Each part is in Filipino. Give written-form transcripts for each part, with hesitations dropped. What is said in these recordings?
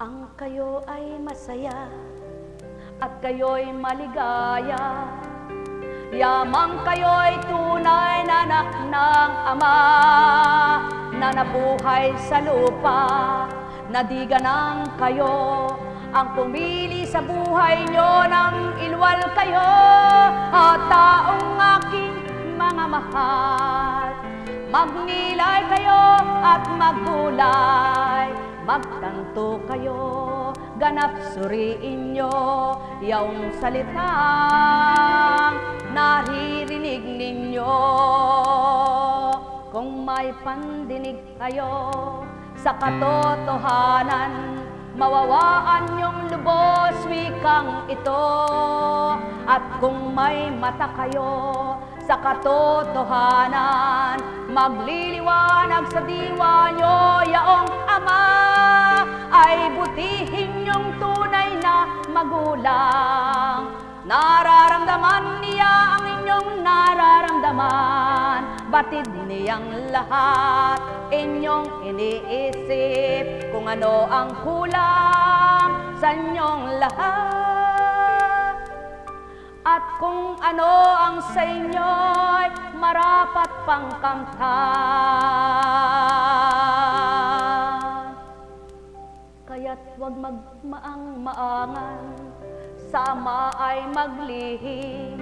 ang kayo ay masaya at kayo'y maligaya. Yamang kayo'y tunay na anak ng Ama, na nabuhay sa lupa, nadiganan kayo, ang pumili sa buhay nyo nang ilwal kayo, at taong aking mga mahal. Magnilay kayo at maggulay, magtanto kayo, ganap suriin nyo, yaong salitang naririnig ninyo. Kung may pandinig kayo sa katotohanan, mawawaan yung lubos wikang ito. At kung may mata kayo sa katotohanan, magliliwanag sa diwa nyo, yaong Ama ay butihin yung tunay na magulang. Nararamdaman niya ang inyong nararamdaman, batid niyang lahat inyong iniisip, kung ano ang kulang sa inyong lahat, at kung ano ang sa inyo'y marapat pang kamtan. Kaya't huwag magmaang-maangan, sama ay maglihim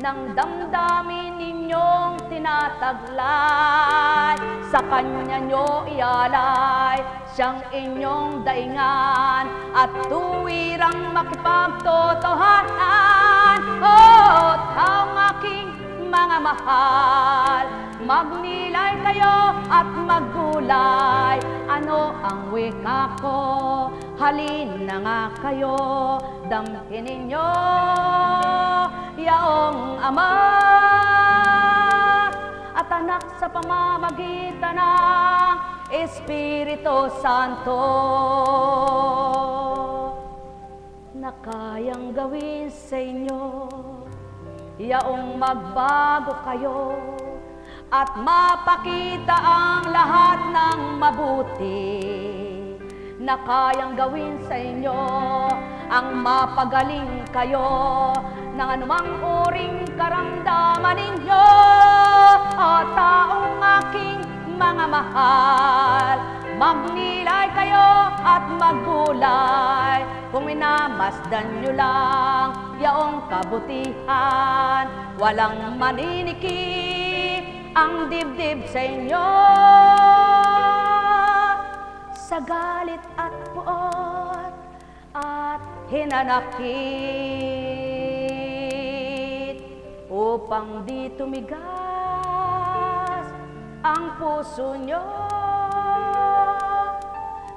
ng damdamin ninyong tinataglay. Sa Kanya nyo ialay, siyang inyong daingan, at tuwirang makipagtotohanan. Oh, taong aking mga mahal, magnilay kayo at maggulay. Ano ang wika ko? Halin na nga kayo, damhin ninyo, yaong Ama at Anak sa pamamagitan ng Espiritu Santo, na kayang gawin sa inyo, yaong magbago kayo at mapakita ang lahat ng mabuti, na kayang gawin sa inyo ang mapagaling kayo ng anumang uring karamdaman ninyo. O taong aking mga mahal, magnilay kayo at maggulay, kung minamasdan nyo lang yaong kabutihan, walang maninikip ang dibdib sa inyo. Sa galit at puot at hinanakit, upang di tumigas ang puso nyo,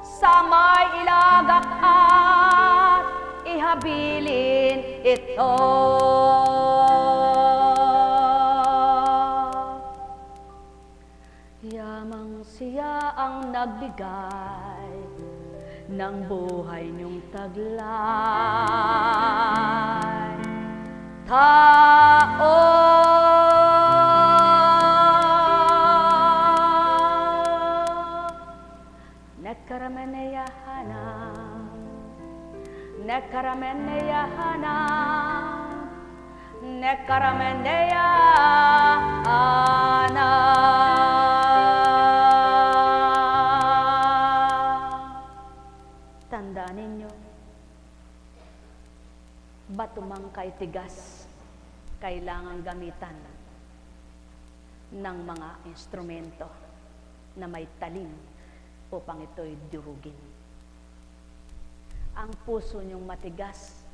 sa may ilagak at ihabilin ito. Yamang siya ang nagbigay ng buhay niyong taglay. Tao, nekarameneyahanam, nekarameneyahanam, nekarameneyahanam. Tandaan ninyo, batumang kay tigas, kailangang gamitan ng mga instrumento na may talim upang ito'y durugin. Ang puso niyong matigas,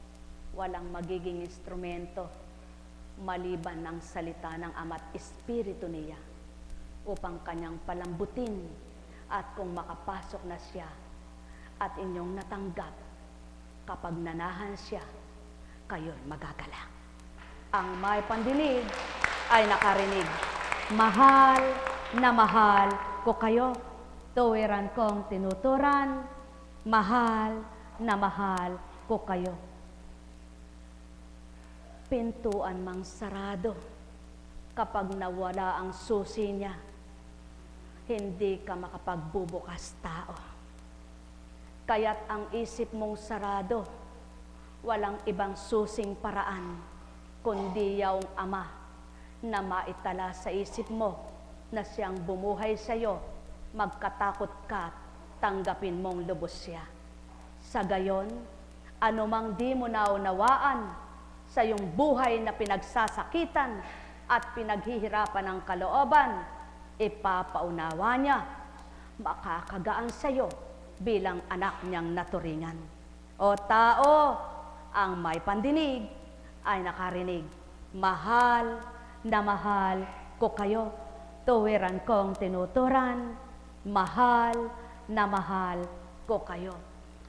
walang magiging instrumento maliban ng salita ng Ama't Espiritu niya upang kanyang palambutin, at kung makapasok na siya at inyong natanggap, kapag nanahan siya, kayo'y magagalang. Ang may pandinig ay nakarinig. Mahal na mahal ko kayo. Tuwiran kong tinuturan, mahal na mahal ko kayo. Pintuan mang sarado, kapag nawala ang susi niya, hindi ka makapagbubukas tao. Kaya't ang isip mong sarado, walang ibang susing paraan, kundi yaong Ama na maitala sa isip mo na siyang bumuhay sa iyo, magkatakot ka, tanggapin mong lubos siya. Sa gayon, anumang di mo naunawaan sa iyong buhay na pinagsasakitan at pinaghihirapan ng kalooban, ipapaunawa niya, makakagaan sa iyo bilang anak niyang naturingan. O tao, ang may pandinig ay nakarinig. Mahal na mahal ko kayo, tuwiran kong tinuturan, mahal na mahal ko kayo.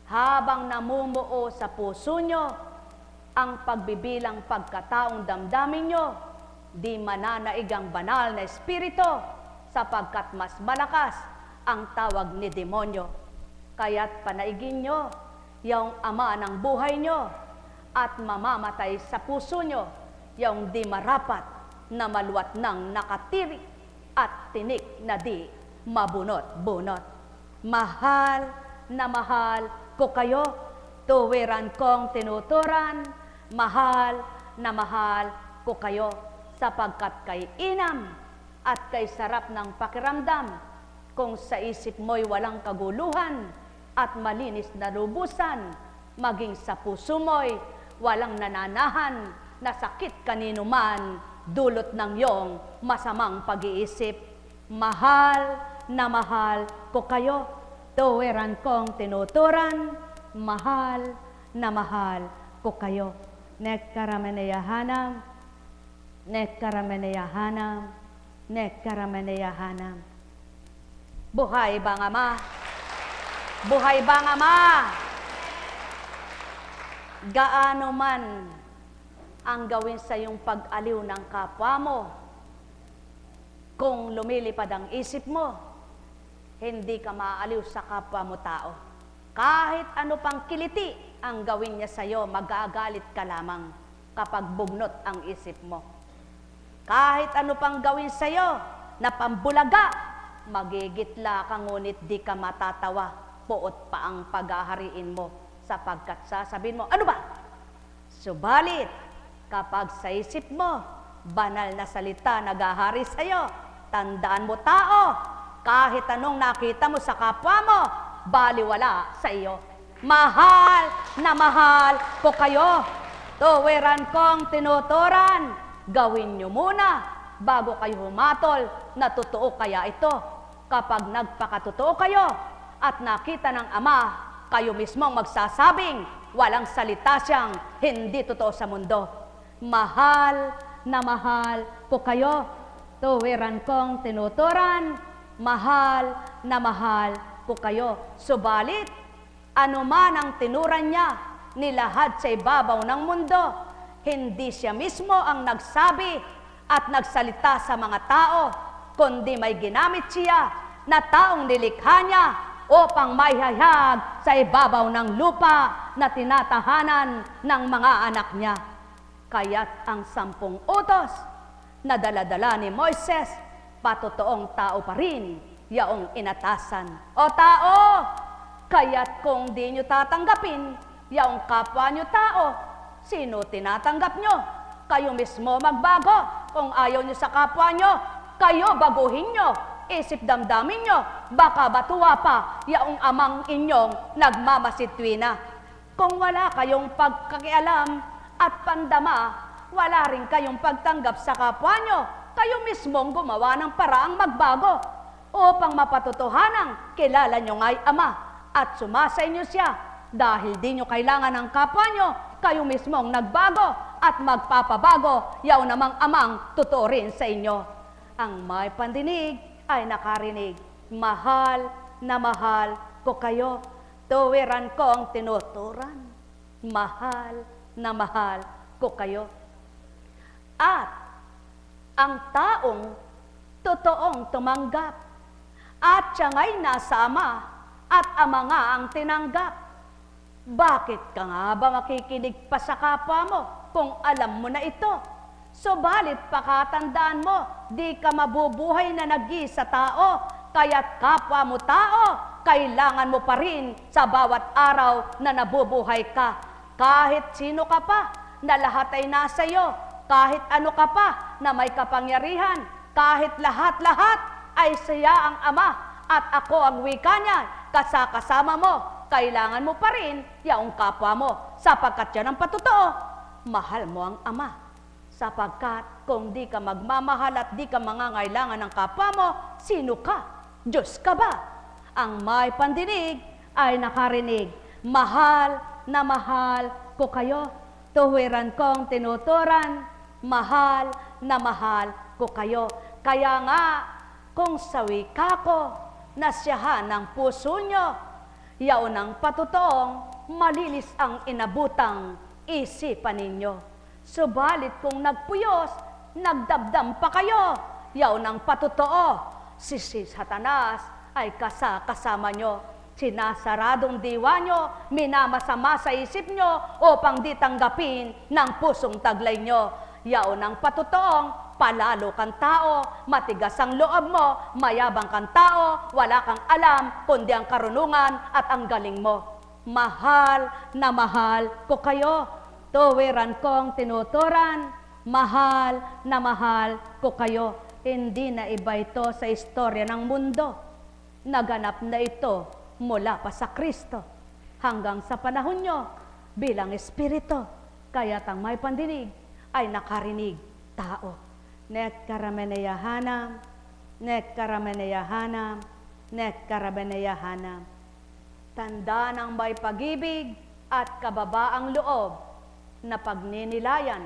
Habang namumuo sa puso nyo ang pagbibilang pagkataong damdamin nyo, di mananaig ang banal na espiritu, sapagkat mas malakas ang tawag ni demonyo. Kaya't panaigin nyo yung ama ng buhay nyo at mamamatay sa puso nyo yung di marapat na maluwat ng nakatiri at tinik na di mabunot-bunot. Mahal na mahal ko kayo, tuwiran kong tinuturan, mahal na mahal ko kayo, sapagkat kay inam at kay sarap ng pakiramdam, kung sa isip mo'y walang kaguluhan at malinis na lubusan, maging sa puso mo'y walang nananahan na sakit kanino man, dulot ng iyong masamang pag-iisip. Mahal na mahal ko kayo, tuwiran kong tinuturan, mahal na mahal ko kayo. Nekkarameneyahanam, nekkarameneyahanam, nekkarameneyahanam. Buhay bang Ama? Buhay bang Ama? Gaano man ang gawin sa iyong pag-aliw ng kapwa mo, kung lumilipad ang isip mo, hindi ka maaaliw sa kapwa mo tao. Kahit ano pang kiliti ang gawin niya sa iyo, magagalit ka lamang kapag bugnot ang isip mo. Kahit ano pang gawin sa iyo na pambulaga, magigitla ka ngunit di ka matatawa, puot pa ang paghahariin mo, sapagkat sasabihin mo, ano ba? Subalit, kapag sa isip mo, banal na salita naghahari sa iyo, tandaan mo tao, kahit anong nakita mo sa kapwa mo, baliwala sa iyo. Mahal na mahal ko kayo, tuwiran kong tinuturan, gawin nyo muna bago kayo humatol na totoo kaya ito. Kapag nagpakatotoo kayo at nakita ng Ama, kayo mismong magsasabing walang salita siyang hindi totoo sa mundo. Mahal na mahal ko kayo, tuwiran kong tinuturan, mahal na mahal ko kayo. Subalit, anuman ang tinuran niya, nilahad sa ibabaw ng mundo, hindi siya mismo ang nagsabi at nagsalita sa mga tao, kundi may ginamit siya na taong nilikha niya upang maihayag sa ibabaw ng lupa na tinatahanan ng mga anak niya. Kaya't ang 10 utos na dala-dala ni Moises, patotoong tao pa rin yaong inatasan. O tao, kaya't kung di nyo tatanggapin yaong kapwa nyo tao, sino tinatanggap nyo? Kayo mismo magbago. Kung ayaw nyo sa kapwa nyo, kayo baguhin nyo. Isip damdamin nyo, baka batuwa pa yaong amang inyong nagmamasitwina. Kung wala kayong pagkakialam at pandama, wala rin kayong pagtanggap sa kapwa nyo, kayo mismong gumawa ng paraang magbago upang mapatotohanang kilala nyo nga'y Ama at sumasa inyo siya. Dahil di nyo kailangan ng kapwa nyo, kayo mismong nagbago at magpapabago, yaw namang Amang totoo rin sa inyo. Ang may pandinig ay nakarinig. Mahal na mahal ko kayo, tuwiran kong tinuturan, mahal na mahal ko kayo. At ang taong totoong tumanggap at siya nga'y nasa Ama at Ama nga ang tinanggap, bakit ka nga ba makikinig pa sa kapwa mo kung alam mo na ito? Subalit pakatandaan mo, di ka mabubuhay na nag-iisa tao, kaya't kapwa mo tao, kailangan mo pa rin sa bawat araw na nabubuhay ka. Kahit sino ka pa, na lahat ay nasa iyo. Kahit ano ka pa, na may kapangyarihan. Kahit lahat-lahat ay siya ang Ama at ako ang wika niya. Kasama mo, kailangan mo pa rin yaong kapwa mo. Sapagkat yan ang patotoo, mahal mo ang Ama. Sapagkat kung di ka magmamahal at di ka mangangailangan ng kapwa mo, sino ka? Diyos ka ba? Ang may pandinig ay nakarinig. Mahal na mahal ko kayo. Tuwiran kong tinuturan, mahal na mahal ko kayo. Kaya nga, kung sa wika ko, nasyahan ng puso nyo, yaon ang patutoong malinis ang inabutang isipan ninyo. Subalit kung nagpuyos, nagdamdam pa kayo, yaon ang patutoo, si Satanas ay kasama nyo. Sinasaradong diwa nyo, minamasama sa isip nyo upang di tanggapin ng pusong taglay nyo. Yaon ang patutoong palalo kang tao, matigas ang loob mo, mayabang kang tao, wala kang alam kundi ang karunungan at ang galing mo. Mahal na mahal ko kayo. Tuwiran kong tinuturan, mahal na mahal ko kayo. Hindi na iba ito sa istorya ng mundo. Naganap na ito mula pa sa Kristo hanggang sa panahon nyo bilang Espiritu. Kaya't ang may pandinig ay nakarinig tao. Nekkarameneyahanam, nekkarameneyahanam, nekkarameneyahanam. Tanda ng may pag-ibig at kababaang loob na pagninilayan,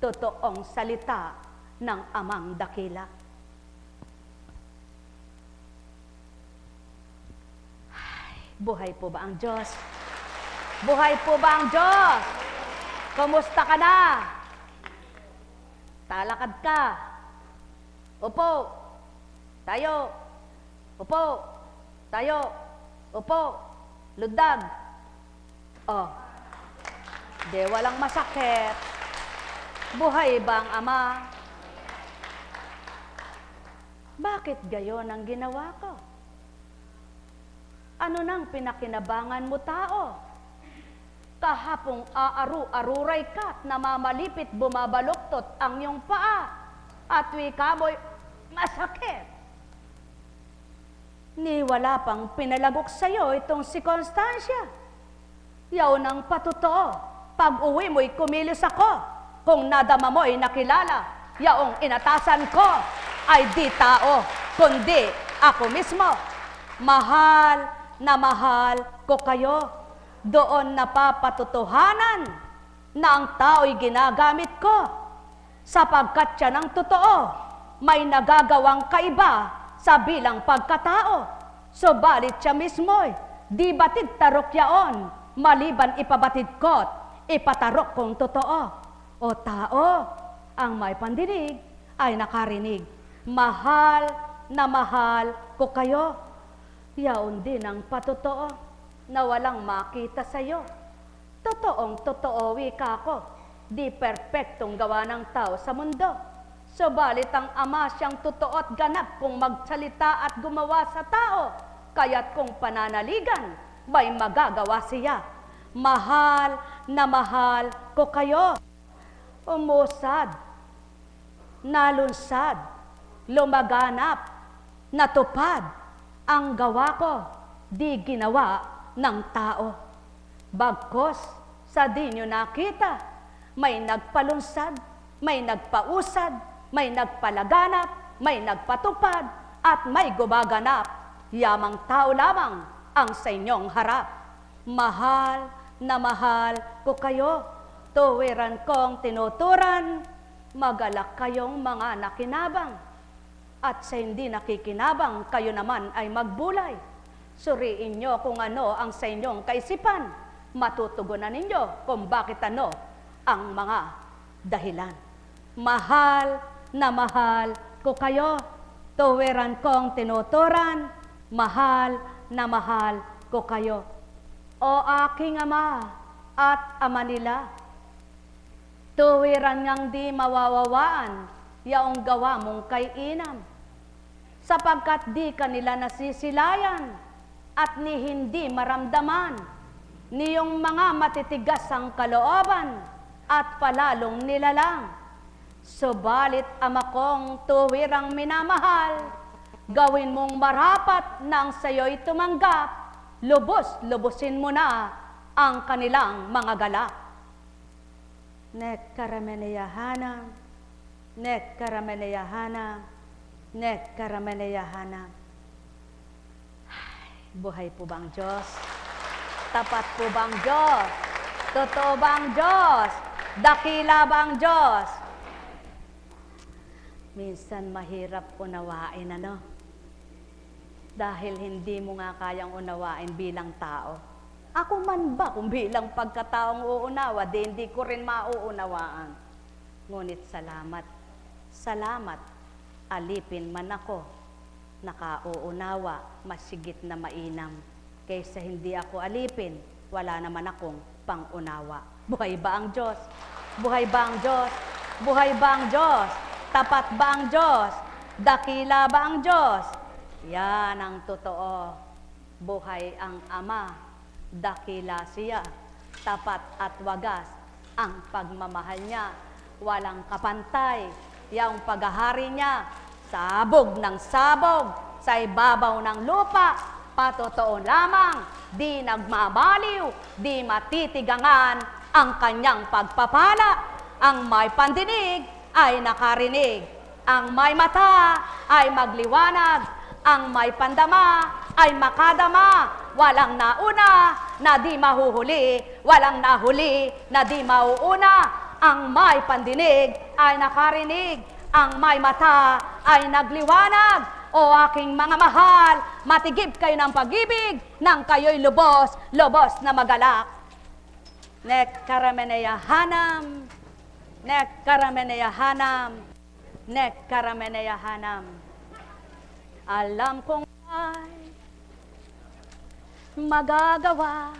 totoong salita ng Amang Dakila. Buhay po ba ang Diyos? Buhay po ba ang Diyos? Kumusta ka na? Talakad ka. Upo. Tayo. Upo. Tayo. Upo. Ludag. Oh. Di walang masakit. Buhay ba ang Ama? Bakit gayon ang ginawa ko? Ano nang pinakinabangan mo tao? Kahapong aaru-aruray ka at namamalipit bumabaluktot ang iyong paa at wika mo'y masakit. Ni wala pang pinalagok sa'yo itong sikonstansya. Yaon ang patotoo. Pag uwi mo'y kumilos ako. Kung nadama mo'y nakilala, yaong inatasan ko ay di tao, kundi ako mismo. Mahal na mahal ko kayo. Doon napapatutuhanan na ang tao'y ginagamit ko. Sapagkat siya ng totoo, may nagagawang kaiba sa bilang pagkatao. Subalit siya mismo'y di batid tarok yaon, maliban ipabatid ko't ipatarok kong totoo. O tao, ang may pandinig ay nakarinig. Mahal na mahal ko kayo. Yaon din ang patotoo na walang makita sa'yo. Totoong totoo, wika ko, di perpektong gawa ng tao sa mundo. Subalit ang Ama siyang totoo at ganap kung magsalita at gumawa sa tao. Kaya't kung pananaligan, may magagawa siya. Mahal na mahal ko kayo. Umusad, nalunsad, lumaganap, natupad. Ang gawa ko, di ginawa ng tao. Bagkos, sa di nyo nakita, may nagpalunsad, may nagpausad, may nagpalaganap, may nagpatupad, at may gumaganap. Yamang tao lamang ang sa inyong harap. Mahal na mahal ko kayo. Tuwiran kong tinuturan, magalak kayong mga nakinabang. At sa hindi nakikinabang, kayo naman ay magbulay. Suriin nyo kung ano ang sa inyong kaisipan. Matutugunan ninyo kung bakit ano ang mga dahilan. Mahal na mahal ko kayo. Tuwiran kong tinuturan, mahal na mahal ko kayo. O aking Ama at Ama nila, tuwiran ngang di mawawawaan yaong gawa mong kay inam, sapagkat di kanila nasisilayan, at ni hindi maramdaman niyong mga matitigas ang kalooban at palalong nilalang. Subalit ama kong tuwirang minamahal, gawin mong marapat nang sa'yo'y tumanggap, lubos-lubusin mo na ang kanilang mga galak. Nek karameneyahanam, nek karameneyahanam, nek karameneyahanam. Buhay po ba ang Diyos? Tapat po ba ang Diyos? Totoo ba ang Diyos? Dakila ba ang Diyos? Minsan mahirap unawain, ano? Dahil hindi mo nga kayang unawain bilang tao. Ako man ba kung bilang pagkataong uunawa, di hindi ko rin mauunawaan. Ngunit salamat, salamat, alipin man ako, nakauunawa, masigit na mainam. Kaysa hindi ako alipin, wala naman akong pangunawa. Buhay ba ang Diyos? Buhay ba ang Diyos? Buhay ba ang Diyos? Tapat ba ang Diyos? Dakila ba ang Diyos? Yan ang totoo. Buhay ang Ama, dakila siya, tapat at wagas ang pagmamahal niya. Walang kapantay, yung paghahari niya, sabog ng sabog, sa ibabaw ng lupa, patotoo lamang, di nagmamaliw, di matitigangan ang kanyang pagpapala. Ang may pandinig ay nakarinig, ang may mata ay magliwanag, ang may pandama ay makadama. Walang nauna na di mahuhuli, walang nahuli na di mauuna. Ang may pandinig ay nakarinig, ang may mata ay nagliwanag. O aking mga mahal, matigib kayo ng pag-ibig, nang kayo'y lubos, lubos na magalak. Nek karameneyahanam, nek karameneyahanam, nek karameneyahanam. Alam kong ay magagawa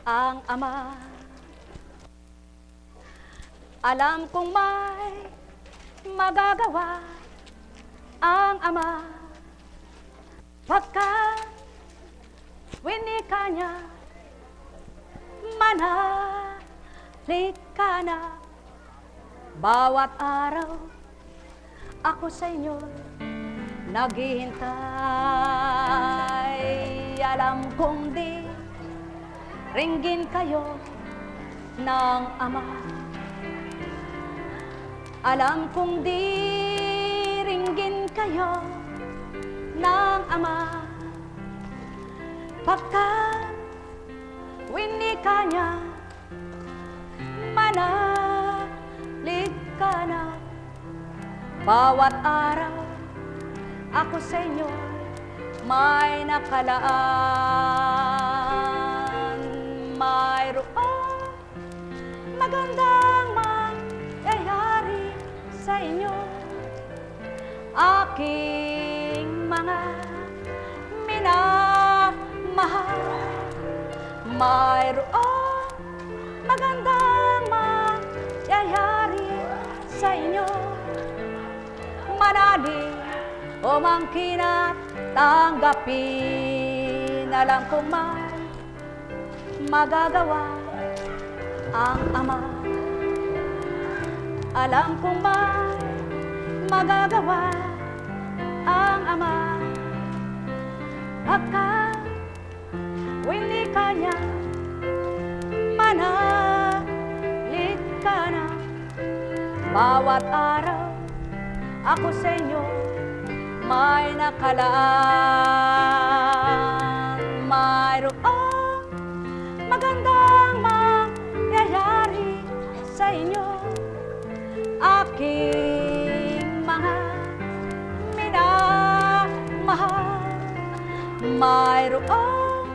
ang Ama. Alam kong may magagawa ang Ama, pagka winika niya, manalik ka na. Bawat araw ako sa inyo naghihintay. Alam kong di ringgin kayo ng Ama. Alam kong di ringgin kayo ng Ama, pagka winika niya, manalik ka na. Bawat araw ako sa inyo may nakalaan. Mayroong magandang mangyayari sa inyo, aking mga minamahal. Mayroong magandang mangyayari sa inyo, manalig o mangkin at tanggapin. Alam kong may magagawa ang Ama. Alam kong may magagawa ang Ama, pagka winika niya, manalik ka na. Bawat araw ako sa inyo may nakalaan. Mayroong magandang mangyayari sa inyo, aking mga minamahal. Mayroong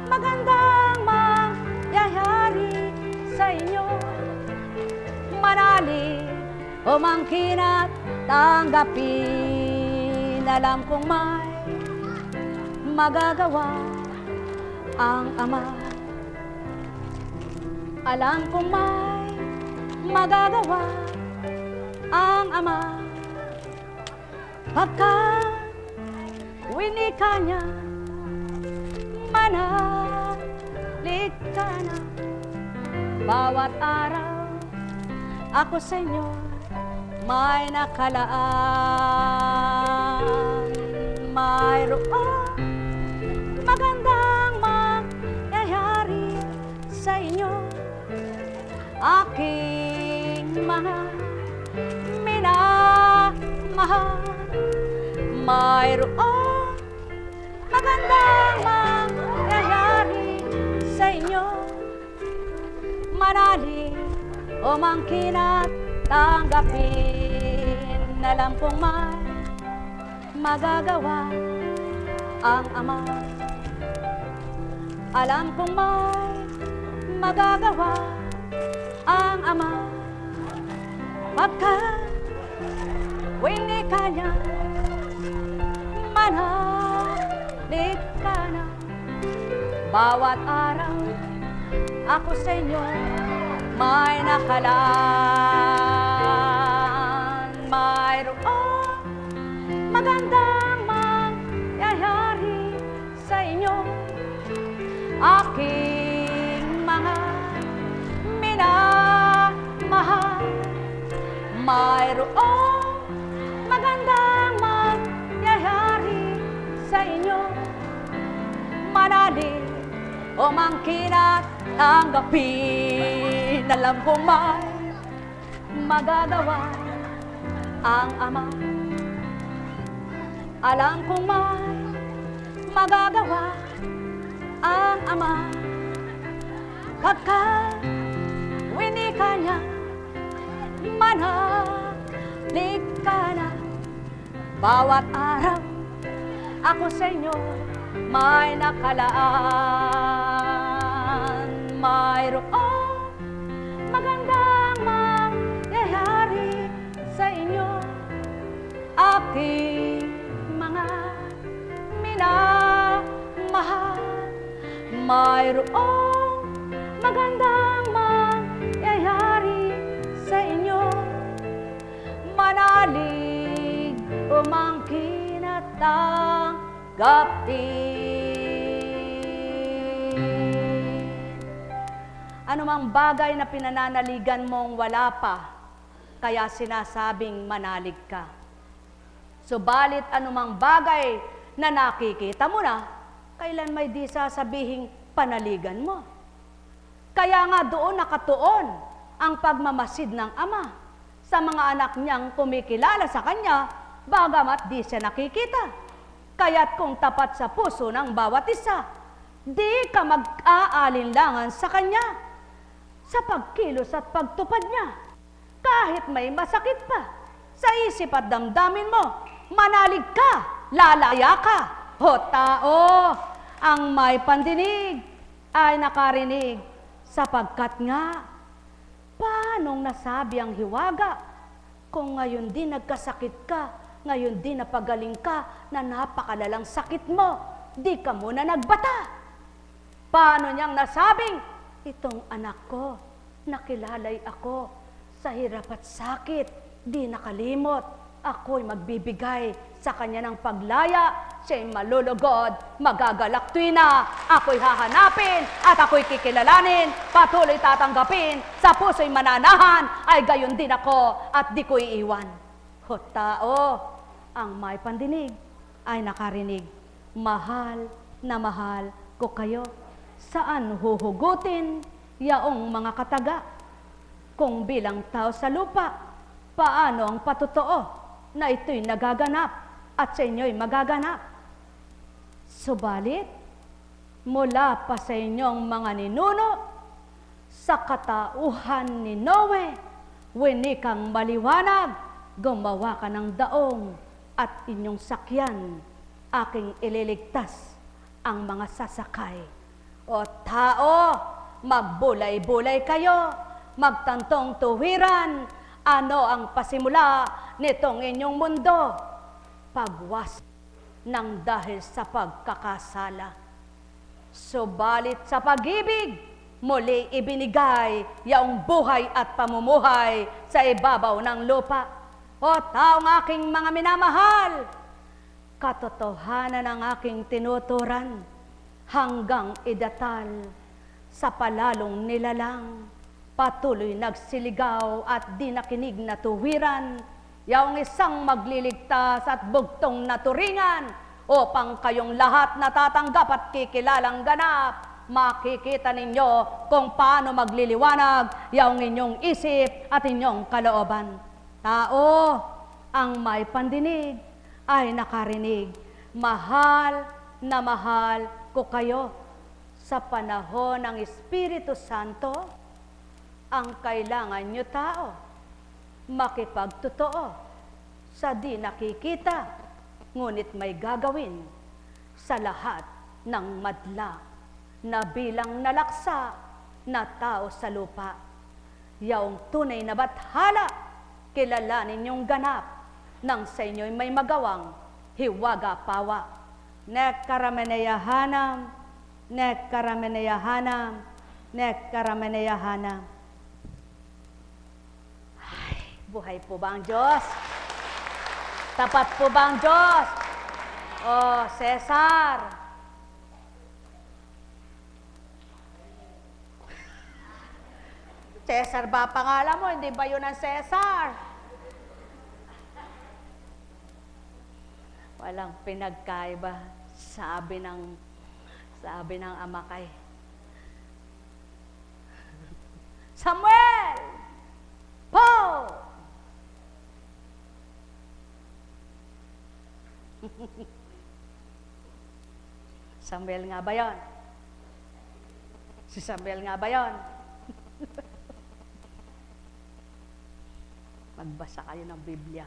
magandang mangyayari sa inyo, manalig o mangkin at tanggapin. Alam kong may magagawa ang Ama. Alam kong may magagawa ang Ama, pagka winika niya, manalig ka na. Bawat araw ako sa inyo may nakalaan. Mayroon magandang mangyayari sa inyo, aking mga minamahal. Mayroon magandang mangyayari sa inyo, manalig o mangkin at tanggapin. Alam kong may magagawa ang Ama. Alam kong may magagawa ang Ama. Pagkat winika niya, manalig ka na. Bawat araw ako sa inyo may nakalaan. Mayroon magandang mangyayari sa inyo, aking mga minamahal. Mayroon magandang mangyayari sa inyo, manalig o mangkin at tanggapin. Alam kong may magagawa ang Ama. Alam kong may magagawa ang Ama. Pagkat winika niya, manalig ka na. Bawat araw ako sa inyo may nakalaan. Mayroon magandang mangyayari sa inyo, aking mga minamahal. Mayroon magandang mangyayari sa inyo, manalig o mangkin at tanggapin. Anumang bagay na pinananaligan mong wala pa, kaya sinasabing manalig ka. Subalit anumang bagay na nakikita mo na, kailan may di sasabihin panaligan mo. Kaya nga doon nakatuon ang pagmamasid ng Ama sa mga anak niyang kumikilala sa Kanya, bagamat di siya nakikita. Kaya't kung tapat sa puso ng bawat isa, di ka mag-aalinlangan sa Kanya sa pagkilos at pagtupad niya. Kahit may masakit pa sa isip at damdamin mo, manalig ka, lalaya ka. O tao, ang may pandinig ay nakarinig, sapagkat nga, paanong nasabi ang hiwaga kung ngayon din nagkasakit ka, ngayon din napagaling ka na napakalalang sakit mo, di ka muna nagbata? Paano niyang nasabing, itong anak ko, nakilalay ako sa hirap at sakit, di nakalimot, ako'y magbibigay sa kanya ng paglaya, siya'y malulugod, magagalak tuwina, ako'y hahanapin at ako'y kikilalanin, patuloy tatanggapin, sa puso'y mananahan, ay gayon din ako at di ko iiwan. O tao, ang may pandinig ay nakarinig, mahal na mahal ko kayo. Saan huhugutin yaong mga kataga? Kung bilang tao sa lupa, paano ang patotoo na ito'y nagaganap at sa inyo'y magaganap? Subalit, mula pa sa inyong mga ninuno, sa katauhan ni Noe, winikang maliwanag, gumawa ka ng daong at inyong sakyan, aking ililigtas ang mga sasakay. O tao, magbulay-bulay kayo, magtantong tuwiran, ano ang pasimula nitong inyong mundo? Pagwas ng dahil sa pagkakasala. Subalit sa pag-ibig, muli ibinigay yaong buhay at pamumuhay sa ibabaw ng lupa. O taong aking mga minamahal, katotohanan ang aking tinuturan. hanggang idatal sa palalong nilalang, patuloy nagsiligaw at di nakinig na tuwiran, yaong isang magliligtas at bugtong naturingan, upang kayong lahat natatanggap at kikilalang ganap, makikita ninyo kung paano magliliwanag yaong inyong isip at inyong kalooban. Tao, ang may pandinig ay nakarinig. Mahal na mahal ko kayo. Sa panahon ng Espiritu Santo, ang kailangan nyo tao, makipagtotoo sa di nakikita, ngunit may gagawin sa lahat ng madla na bilang nalaksa na tao sa lupa. Yaong tunay na bathala, kilalanin yung ganap nang sa inyo'y may magawang hiwaga pawa. Nekkarameneyahanam, nekkarameneyahanam, nekkarameneyahanam. Ay, buhay po ba ang Diyos? Tapat po ba ang Diyos? Oh, Cesar. Cesar ba pangalan mo? Hindi ba yun ang Cesar? Walang pinagkaiba, sabi ng Amakay. Samuel! Paul! Samuel nga ba yun? Si Samuel nga ba yun? Magbasa kayo ng Biblia.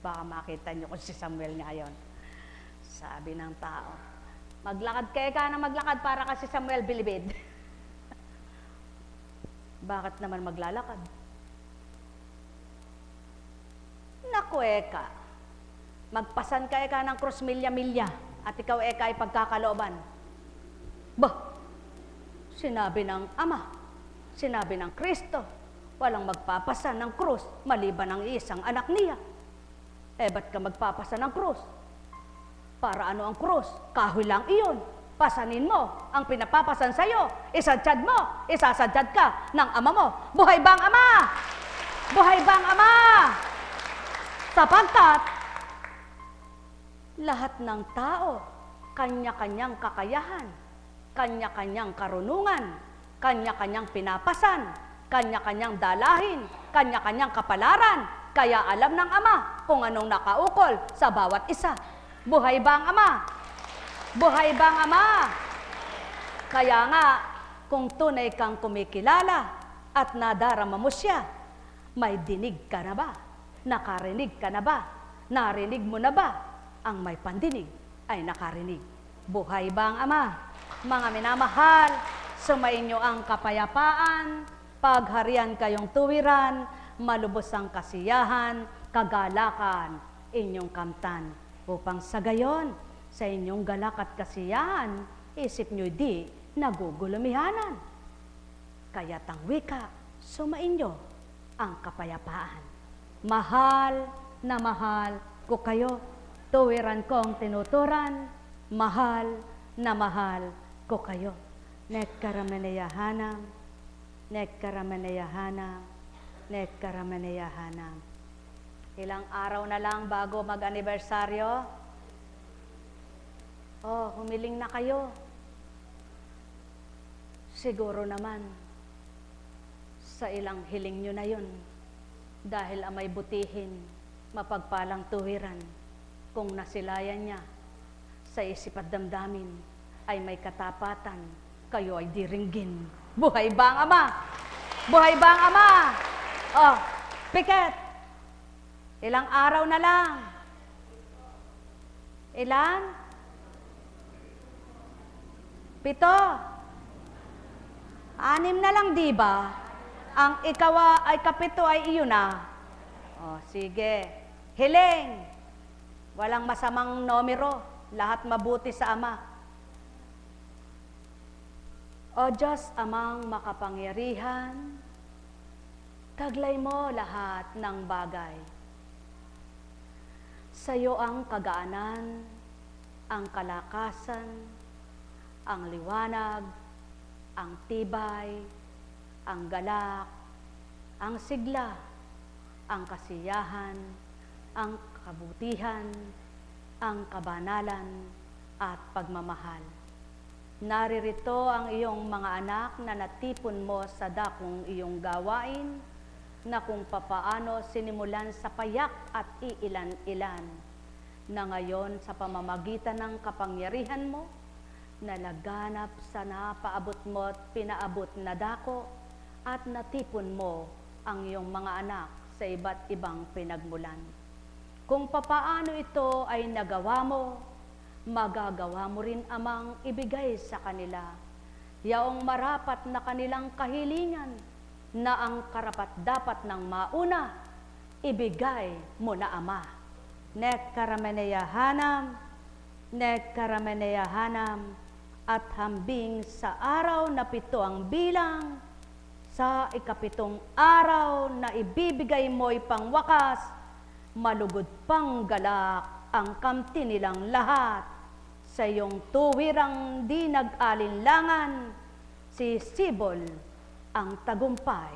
Baka makita nyo kung si Samuel nga yun. Sabi ng tao, maglakad kayo ka na maglakad para kasi Samuel bilibid. Bakit naman maglalakad? Naku, Eka. Magpasan ka, Eka, ng krus milya-milya at ikaw, Eka, ay pagkakalooban. Bah! Sinabi ng Ama, sinabi ng Kristo, walang magpapasan ng krus maliban ang isang anak niya. Eh, ba't ka magpapasan ng krus? Para ano ang krus? Kahoy lang iyon. Pasanin mo ang pinapapasan sa'yo. Isadyad mo. Isasadyad ka ng Ama mo. Buhay ba ang Ama? Buhay ba ang Ama? Sapagkat lahat ng tao, kanya-kanyang kakayahan, kanya-kanyang karunungan, kanya-kanyang pinapasan, kanya-kanyang dalahin, kanya-kanyang kapalaran, kaya alam ng Ama kung anong nakaukol sa bawat isa. Buhay ba ang Ama? Buhay ba ang Ama? Kaya nga, kung tunay kang kumikilala at nadarama mo siya, may dinig ka na ba? Nakarinig ka na ba? Narinig mo na ba? Ang may pandinig ay nakarinig. Buhay ba ang Ama? Mga minamahal, sumainyo ang kapayapaan, pagharian kayong tuwiran, malubos ang kasiyahan, kagalakan, inyong kamtan. Upang sa gayon, sa inyong galak at kasiyahan, isip nyo di nagugulumihanan. Kaya't ang wika, sumainyo ang kapayapaan. Mahal na mahal ko kayo, tuwiran kong tinuturan, mahal na mahal ko kayo. Nekkarameneyahanam, nekkarameneyahanam, nekkarameneyahanam. Ilang araw na lang bago mag-anibersaryo. Oh, humiling na kayo. Siguro naman, sa ilang hiling nyo na yun, dahil amay butihin, mapagpalang tuwiran, kung nasilayan niya sa isip at damdamin, ay may katapatan, kayo ay diringgin. Buhay ba ang Ama? Buhay ba ang Ama? Oh, Piket, ilang araw na lang. Ilan? 7. 6 na lang, di ba? Ang ikaw ay kapito ay iyon na. Oh, sige. Hiling. Walang masamang numero. Lahat mabuti sa Ama. O Diyos, Amang makapangyarihan, taglay mo lahat ng bagay. Sa iyo ang kagaanan, ang kalakasan, ang liwanag, ang tibay, ang galak, ang sigla, ang kasiyahan, ang kabutihan, ang kabanalan, at pagmamahal. Naririto ang iyong mga anak na natipon mo sa dakong iyong gawain, na kung papaano sinimulan sa payak at iilan-ilan, na ngayon sa pamamagitan ng kapangyarihan mo, nalaganap sa napaabot mo at pinaabot na dako, at natipon mo ang iyong mga anak sa iba't ibang pinagmulan. Kung papaano ito ay nagawa mo, magagawa mo rin, Amang, ibigay sa kanila yaong marapat na kanilang kahilingan, na ang karapat-dapat ng mauna, ibigay mo na, Ama. Nekkarameneyahanam, nekkarameneyahanam, at hambing sa araw na 7 ang bilang, sa ikapitong araw na ibibigay mo'y pangwakas, malugod pang galak ang kamti nilang lahat. Sa iyong tuwirang di nag-alinlangan, si Sibol ang tagumpay,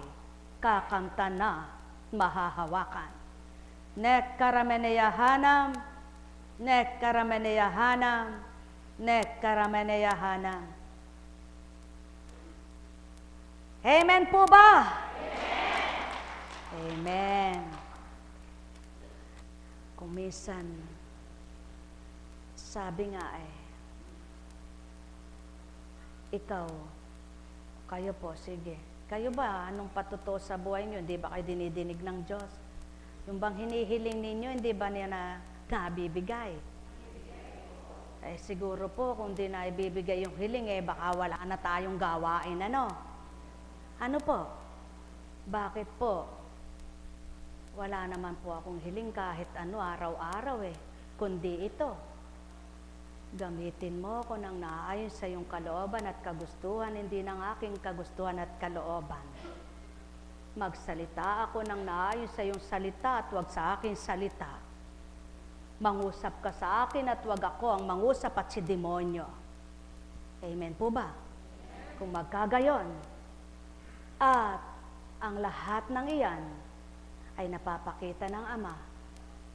kakamta na mahahawakan. Nekkarameneyahanam, nekkarameneyahanam, nekkarameneyahanam. Amen po ba? Amen. Amen. Kung minsan, sabi nga ikaw, kayo po, sige. Kayo ba, anong patuto sa buhay niyo? Hindi ba kayo dinidinig ng Diyos? Yung bang hinihiling ninyo, hindi ba niya nabibigay? Siguro po, kung di na ibibigay yung hiling, baka wala na tayong gawain, ano? Ano po? Bakit po? Wala naman po akong hiling kahit ano, araw-araw kundi ito. Gamitin mo ko ng naayon sa iyong kalooban at kagustuhan, hindi ng aking kagustuhan at kalooban. Magsalita ako ng naayon sa iyong salita at wag sa aking salita. Mangusap ka sa akin at wag ako ang mangusap at si demonyo. Amen po ba? Kung magkagayon, at ang lahat ng iyan ay napapakita ng Ama,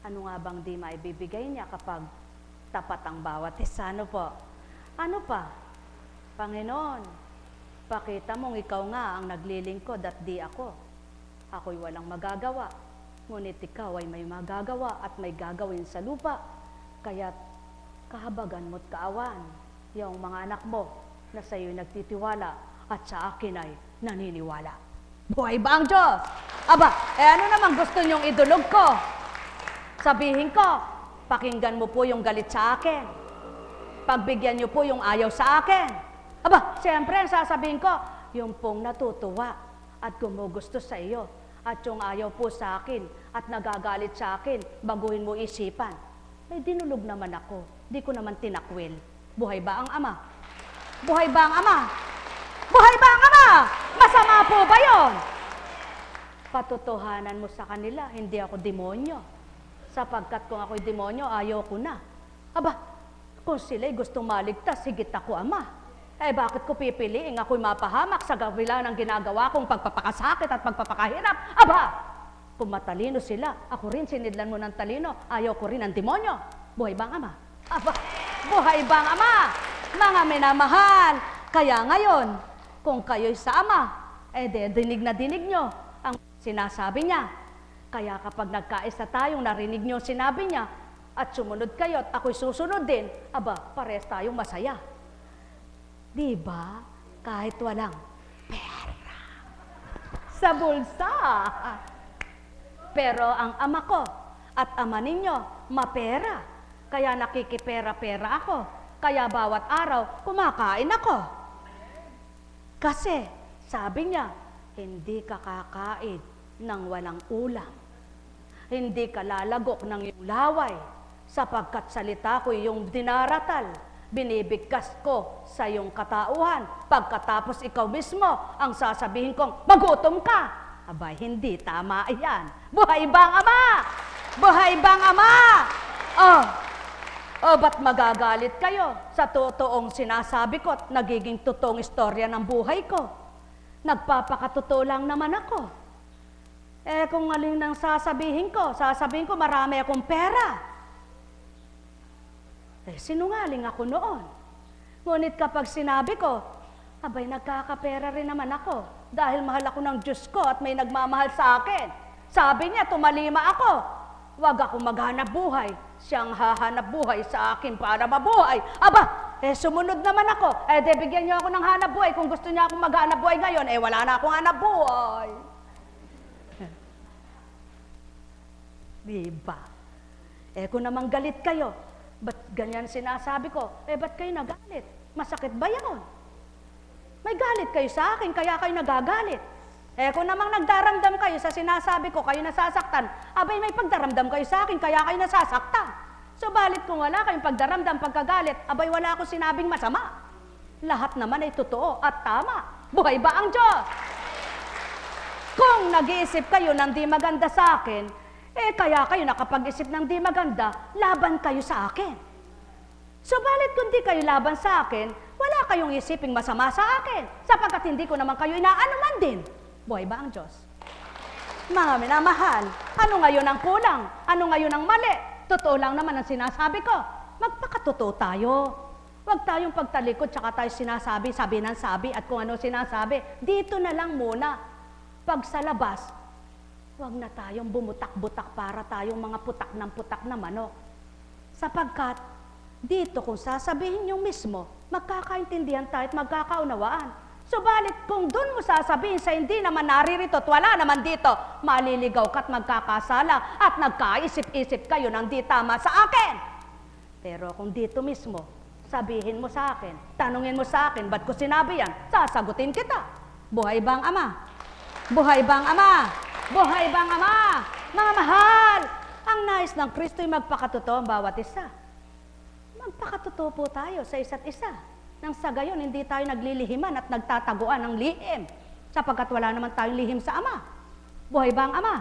ano nga bang di maibibigay niya kapag tapat ang bawat isa? Ano po? Ano pa? Panginoon, pakita mong ikaw nga ang naglilingkod at di ako. Ako'y walang magagawa, ngunit ikaw ay may magagawa at may gagawin sa lupa. Kaya't kahabagan mo't kaawan yung mga anak mo na sa iyo'y nagtitiwala at sa akin ay naniniwala. Buhay ba ang Diyos? Aba, ano naman gusto niyong idulog ko? Sabihin ko, pakinggan mo po yung galit sa akin. Pagbigyan niyo po yung ayaw sa akin. Aba, siyempre, sasabihin ko, yung pong natutuwa at gumugusto sa iyo, at yung ayaw po sa akin at nagagalit sa akin, baguhin mo isipan. May dinulog naman ako, di ko naman tinakwil. Buhay ba ang Ama? Buhay ba ang Ama? Buhay ba ang Ama? Masama po ba yun? Patutuhanan mo sa kanila, hindi ako demonyo. Sapagkat kung ako'y demonyo, ayaw ko na. Aba, kung sila'y gustong maligtas, higit ako, Ama. Bakit ko pipiliin ako'y mapahamak sa gawila ng ginagawa kong pagpapakasakit at pagpapakahirap? Aba, kung matalino sila, ako rin sinidlan mo ng talino, ayaw ko rin ng demonyo. Buhay ba ang Ama? Aba, buhay ba ang Ama? Mga minamahal, kaya ngayon, kung kayo'y sa Ama, dinig na dinig nyo ang sinasabi niya. Kaya kapag nagkaisa tayong narinig niyo sinabi niya, at sumunod kayo at ako'y susunod din, aba, pares tayong masaya. Diba? Kahit walang pera sa bulsa. Pero ang Ama ko at Ama ninyo, mapera. Kaya nakikipera-pera ako. Kaya bawat araw, kumakain ako. Kasi, sabi niya, hindi ka kakain ng walang ulam. Hindi ka lalagok ng iyong laway, sapagkat salita ko iyong dinaratal, binibigkas ko sa iyong katauhan. Pagkatapos ikaw mismo ang sasabihin kong, magutom ka. Abay, hindi tama iyan. Buhay ba ang Ama? Buhay ba ang Ama? Oh, O ba't magagalit kayo sa totoong sinasabi ko at nagiging totoong istorya ng buhay ko? Nagpapakatotoo lang naman ako. Eh kung alin nang sasabihin ko marami akong pera. Eh sinungaling ako noon. Ngunit kapag sinabi ko, abay nagkakapera rin naman ako dahil mahal ako ng Diyos ko at may nagmamahal sa akin. Sabi niya, tumalima ako. Huwag akong maghanap buhay. Siyang hahanap buhay sa akin para mabuhay. Aba, eh sumunod naman ako. Eh de bigyan niyo ako ng hanap buhay. Kung gusto niya akong maghanap buhay ngayon, eh wala na akong hanap buhay. Diba? Eh kung naman galit kayo, ba't ganyan sinasabi ko? Eh ba't kayo nagalit? Masakit ba yun? May galit kayo sa akin, kaya kayo nagagalit. Eh kung namang nagdaramdam kayo sa sinasabi ko, kayo nasasaktan, abay may pagdaramdam kayo sa akin, kaya kayo nasasaktan. Subalit kung wala kayong pagdaramdam, pagkagalit, abay wala akong sinabing masama. Lahat naman ay totoo at tama. Buhay ba ang Diyos? Kung nag-iisip kayo ng di maganda sa akin, eh kaya kayo nakapag-isip ng di maganda, laban kayo sa akin. Subalit kung di kayo laban sa akin, wala kayong isiping masama sa akin, sapagkat hindi ko naman kayo inaanuman din. Buhay ba ang Diyos? Mga minamahal, ano ngayon ang kulang? Ano ngayon ang mali? Totoo lang naman ang sinasabi ko. Magpakatotoo tayo. Huwag tayong pagtalikod, tsaka tayo sinasabi, sabi ng sabi, at kung ano sinasabi. Dito na lang muna. Pag sa labas, huwag na tayong bumutak-butak para tayong mga putak na manok. Sapagkat, dito kung sasabihin nyo mismo, magkakaintindihan tayo at magkakaunawaan. Subalit kung doon mo sasabihin sa hindi naman naririto at wala naman dito, maliligaw ka at magkakasala at nagkaisip-isip kayo ng di tama sa akin. Pero kung dito mismo, sabihin mo sa akin, tanungin mo sa akin, ba't ko sinabi yan? Sasagutin kita. Buhay bang Ama? Buhay bang Ama? Buhay bang Ama? Mga mahal, ang nais ng Kristo'y magpakatotoo ang bawat isa. Magpakatotoo po tayo sa isa't isa. Nang sa gayon, hindi tayo naglilihiman at nagtataguan ng lihim, sapagkat wala naman tayong lihim sa Ama. Buhay ba ang Ama?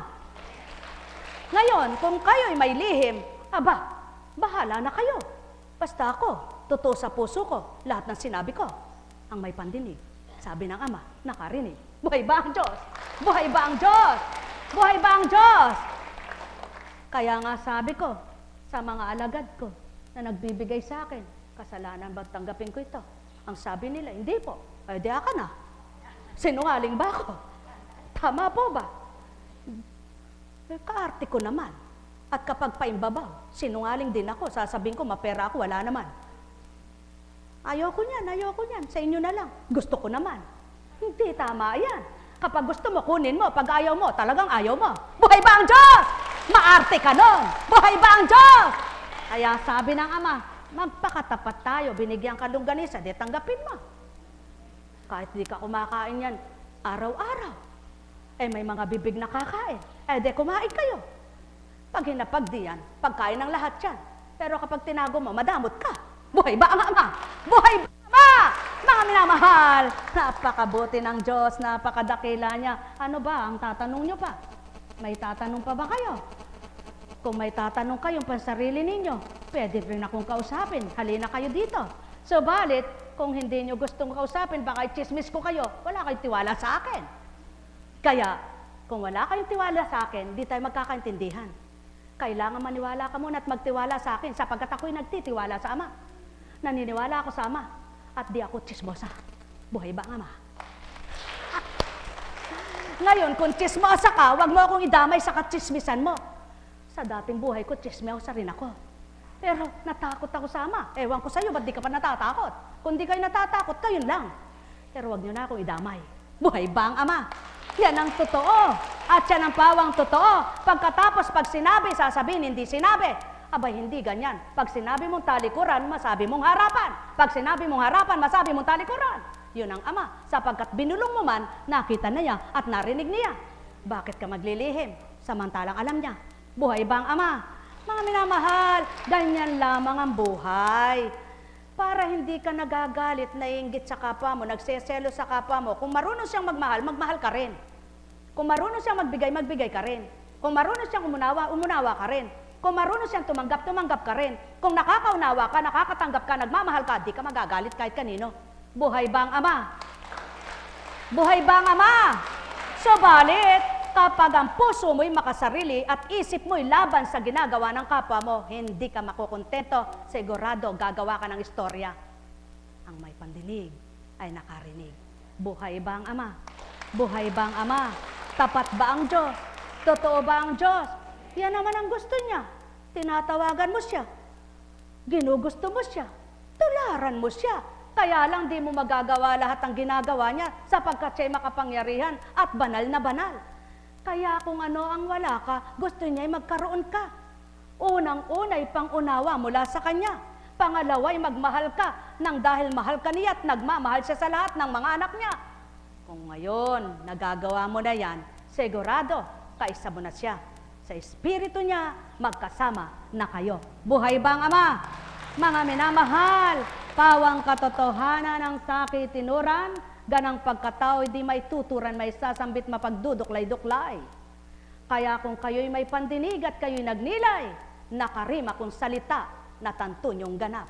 Ngayon, kung kayo'y may lihim, aba, bahala na kayo. Basta ako, totoo sa puso ko, lahat ng sinabi ko, ang may pandinig, sabi ng Ama, nakarinig. Buhay ba ang Diyos? Buhay ba ang Diyos? Buhay ba ang Diyos? Kaya nga sabi ko, sa mga alagad ko, na nagbibigay sa akin, kasalanan ba tanggapin ko ito? Ang sabi nila, hindi po. Ay, di ka na. Sinungaling ba ako? Tama po ba? Kaarte ko naman. At kapag paimbabaw, sinungaling din ako. Sasabihin ko, mapera ako, wala naman. Ayoko niyan. Sa inyo na lang. Gusto ko naman. Hindi, tama yan. Kapag gusto mo, kunin mo. Pag ayaw mo, talagang ayaw mo. Buhay ba ang Diyos? Maarte ka nun. Buhay ba ang Diyos? Kaya sabi ng Ama, magpakatapat tayo, binigyan ka longganisa, di tanggapin mo. Kahit di ka kumakain yan, araw-araw. Eh may mga bibig na kakain, eh di kumain kayo. Pag hinapag di yan, pagkain ng lahat yan. Pero kapag tinago mo, madamot ka. Buhay ba ang Ama? Buhay ba ang Ama? Mga minamahal, napakabuti ng Diyos, napakadakila niya. Ano ba ang tatanong nyo pa? May tatanong pa ba kayo? Kung may tatanong kayong pansarili ninyo, pwede rin akong kausapin. Halina kayo dito. Subalit, kung hindi nyo gustong kausapin, baka i-chismis ko kayo, wala kayong tiwala sa akin. Kaya, kung wala kayong tiwala sa akin, di tayo magkakaintindihan. Kailangan maniwala ka muna at magtiwala sa akin, sapagkat ako'y nagtitiwala sa Ama. Naniniwala ako sa Ama, at di ako chismosa. Buhay ba ang Ama? Ngayon, kung chismosa ka, wag mo akong idamay sa katsismisan mo. Sa dating buhay ko, chismosa rin ako. Pero natakot ako sa Ama. Ewan ko sa iyo, ba't di ka pa natatakot? Kung di kayo natatakot, kayo lang. Pero wag niyo na akong idamay. Buhay ba ang Ama? Yan ang totoo. At yan ang pawang totoo. Pagkatapos, pag sinabi, sasabihin, hindi sinabi. Abay, hindi ganyan. Pag sinabi mong talikuran, masabi mong harapan. Pag sinabi mong harapan, masabi mong talikuran. Yun ang Ama. Sapagkat binulong mo man, nakita na niya at narinig niya. Bakit ka maglilihim? Samantalang alam niya. Buhay ba ang Ama? Mga minamahal, ganyan lamang ang buhay. Para hindi ka nagagalit, naiinggit sa kapwa mo, nagseselo sa kapwa mo. Kung marunong siyang magmahal, magmahal ka rin. Kung marunong siyang magbigay, magbigay ka rin. Kung marunong siyang umunawa, umunawa ka rin. Kung marunong siyang tumanggap, tumanggap ka rin. Kung nakakaunawa ka, nakakatanggap ka, nagmamahal ka, di ka magagalit kahit kanino. Buhay ba ang Ama? Buhay ba ang Ama? Subalit, kapag ang puso mo'y makasarili at isip mo'y laban sa ginagawa ng kapwa mo, hindi ka makukontento, sigurado gagawa ka ng istorya. Ang may pandinig ay nakarinig. Buhay ba ang Ama? Buhay ba ang Ama? Tapat ba ang Diyos? Totoo ba ang Diyos? Yan naman ang gusto niya. Tinatawagan mo siya. Ginugusto mo siya. Tularan mo siya. Kaya lang di mo magagawa lahat ng ginagawa niya sapagkat siya'y makapangyarihan at banal na banal. Kaya kung ano ang wala ka, gusto niya'y magkaroon ka. Unang-una'y pangunawa mula sa Kanya. Pangalawa'y magmahal ka nang dahil mahal ka niya at nagmamahal siya sa lahat ng mga anak niya. Kung ngayon, nagagawa mo na yan, sigurado, kaisa mo na siya. Sa Espiritu niya, magkasama na kayo. Buhay ba ang Ama? Mga minamahal, pawang katotohanan ng sakit tinuran, ganang pagkatao di may tuturan, may sasambit mapagduduklay-duklay. Kaya kung kayo'y may pandinig at kayo'y nagnilay, nakarima kung salita na tanto niyong ganap.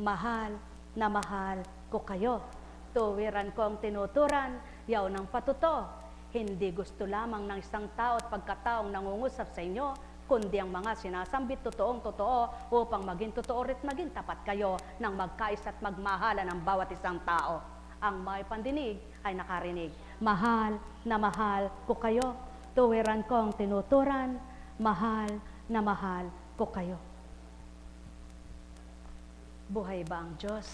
Mahal na mahal ko kayo. Tuwiran ko ang tinuturan, yaw ng patuto. Hindi gusto lamang ng isang tao at pagkataong nangungusap sa inyo, kundi ang mga sinasambit totoong totoo upang maging totoo rit maging tapat kayo ng magkaisa at magmahala ng bawat isang tao. Ang may pandinig ay nakarinig. Mahal na mahal ko kayo. Tuwiran ko ang tinuturan, mahal na mahal ko kayo. Buhay ba ang Diyos?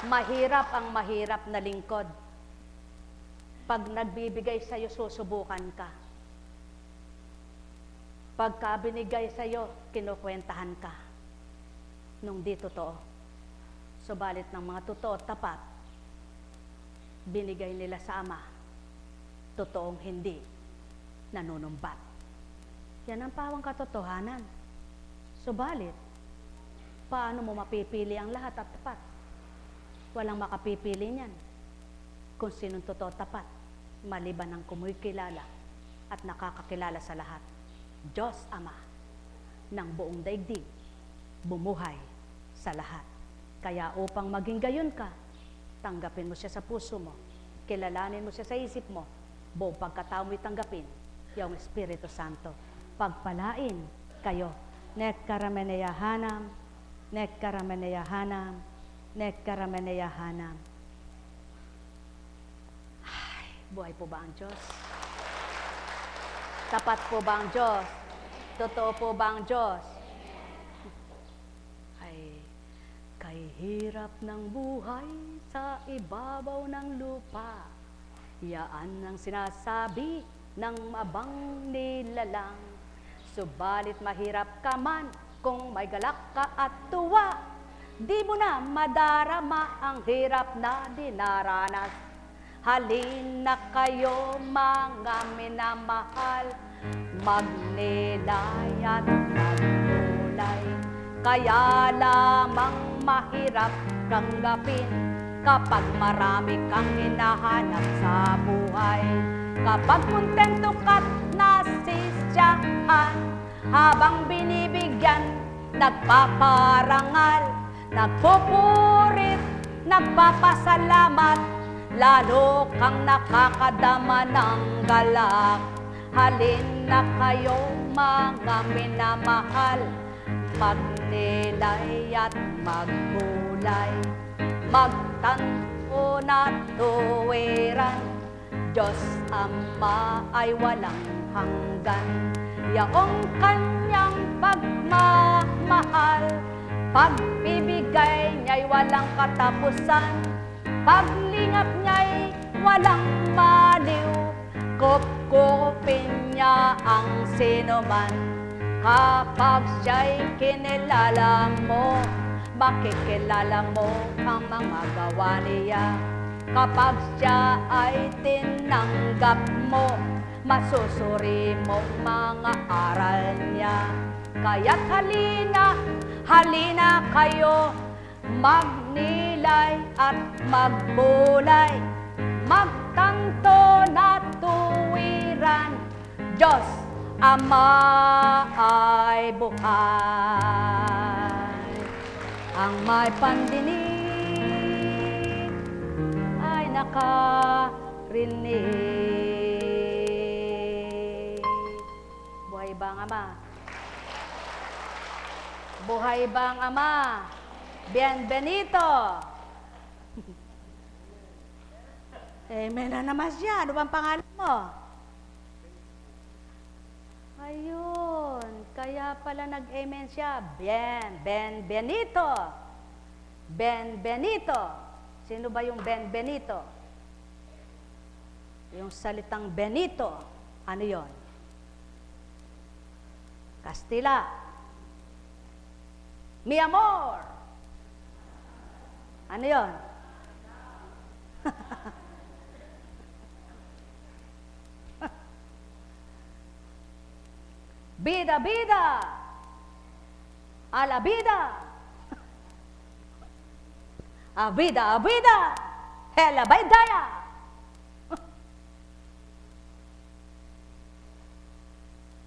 Mahirap ang mahirap na lingkod. Pag nagbibigay sa'yo, susubukan ka. Pagka binigay sa'yo, kinukwentahan ka. Nung di totoo. Subalit ng mga totoo at tapat, binigay nila sa Ama, totoong hindi nanunumbat. Yan ang pawang katotohanan. Subalit, paano mo mapipili ang lahat at tapat? Walang makapipili niyan. Kung sinong totoo tapat, maliban ng kumikilala at nakakakilala sa lahat. Diyos Ama ng buong daigdig, bumuhay sa lahat. Kaya upang maging gayon ka, tanggapin mo siya sa puso mo, kilalanin mo siya sa isip mo, buong pagkatao mo'y tanggapin, yung Espiritu Santo. Pagpalain kayo. Nekkarameneyahanam, nekkarameneyahanam, nekkarameneyahanam. Buhay po ba ang Diyos? Tapat po ba ang Diyos? Totoo po ba ang Diyos? Ay, kay hirap ng buhay sa ibabaw ng lupa, yaan ang sinasabi ng mabang nilalang. Subalit mahirap ka man kung may galak ka at tuwa, di mo na madarama ang hirap na dinaranas. Halina kayo mga minamahal, magnilay at magkulay. Kaya lamang mahirap tanggapin kapag marami kang hinahanap sa buhay. Kapag kontento ka't nasisyahan, habang binibigyan, nagpaparangal, nagpupurit, nagpapasalamat, lalo kang nakakadama ng galak. Halin na kayo mga minamahal, magnilay at magkulay. Magtanto na tuwiran, Diyos Ama ay walang hanggan. Yaong kanyang pagmamahal, pagbibigay niya'y walang katapusan. Paglingap niya'y walang maliw, kukupin niya ang sinuman. Kapag siya'y kinilala mo, makikilala mo ang mga gawa niya. Kapag siya ay tinanggap mo, masusuri mo mga aral niya. Kaya't halina, halina kayo, magnilay at magbulay, magtanto na tuwiran, Diyos Ama ay buhay. Ang may pandinig ay nakarinig. Buhay ba ang Ama? Buhay ba ang Ama? Bienvenido! Amen na naman siya. Ano bang pangalan mo? Ayun. Kaya pala nag-amen siya. Benvenito. Benvenito. Sino ba yung Benvenito? Yung salitang Benito. Ano yon? Kastila. Mi amor. Ano yon? Vida, vida. A la vida. A vida, a vida. Hela baidaya.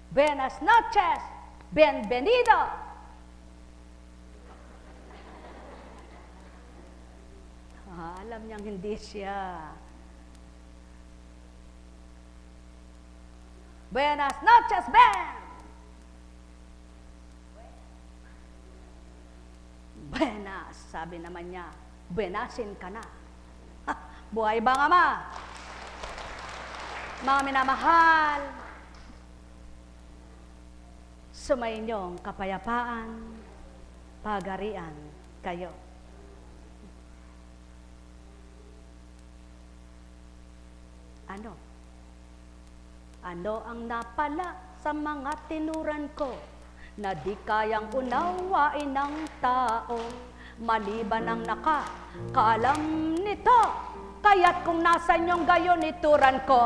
Buenas noches. Bienvenido. Alam niyang hindi siya. Buenas noches, Ben. Buenas, sabi naman niya, buenasin ka na. Ha, buhay ba ang Ama? Mga minamahal, sumainyong kapayapaan, pagarian kayo. Ano? Ano ang napala sa mga tinuran ko na di kayang unawain ng tao, maliban ang nakakaalam nito? Kaya't kung nasan yung gayon ituran ko,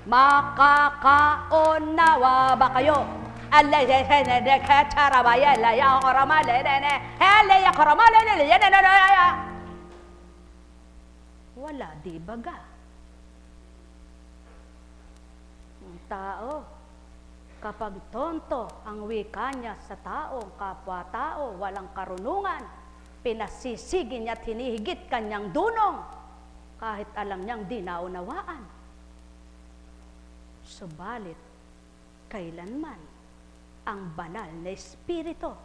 makakaunawa ba kayo? Wala, di baga? Ang tao, kapag tonto ang wika niya sa taong kapwa-tao, walang karunungan, pinasisigi niya at hinihigit kanyang dunong, kahit alam niyang di naunawaan. Subalit, kailanman ang banal na Espiritu,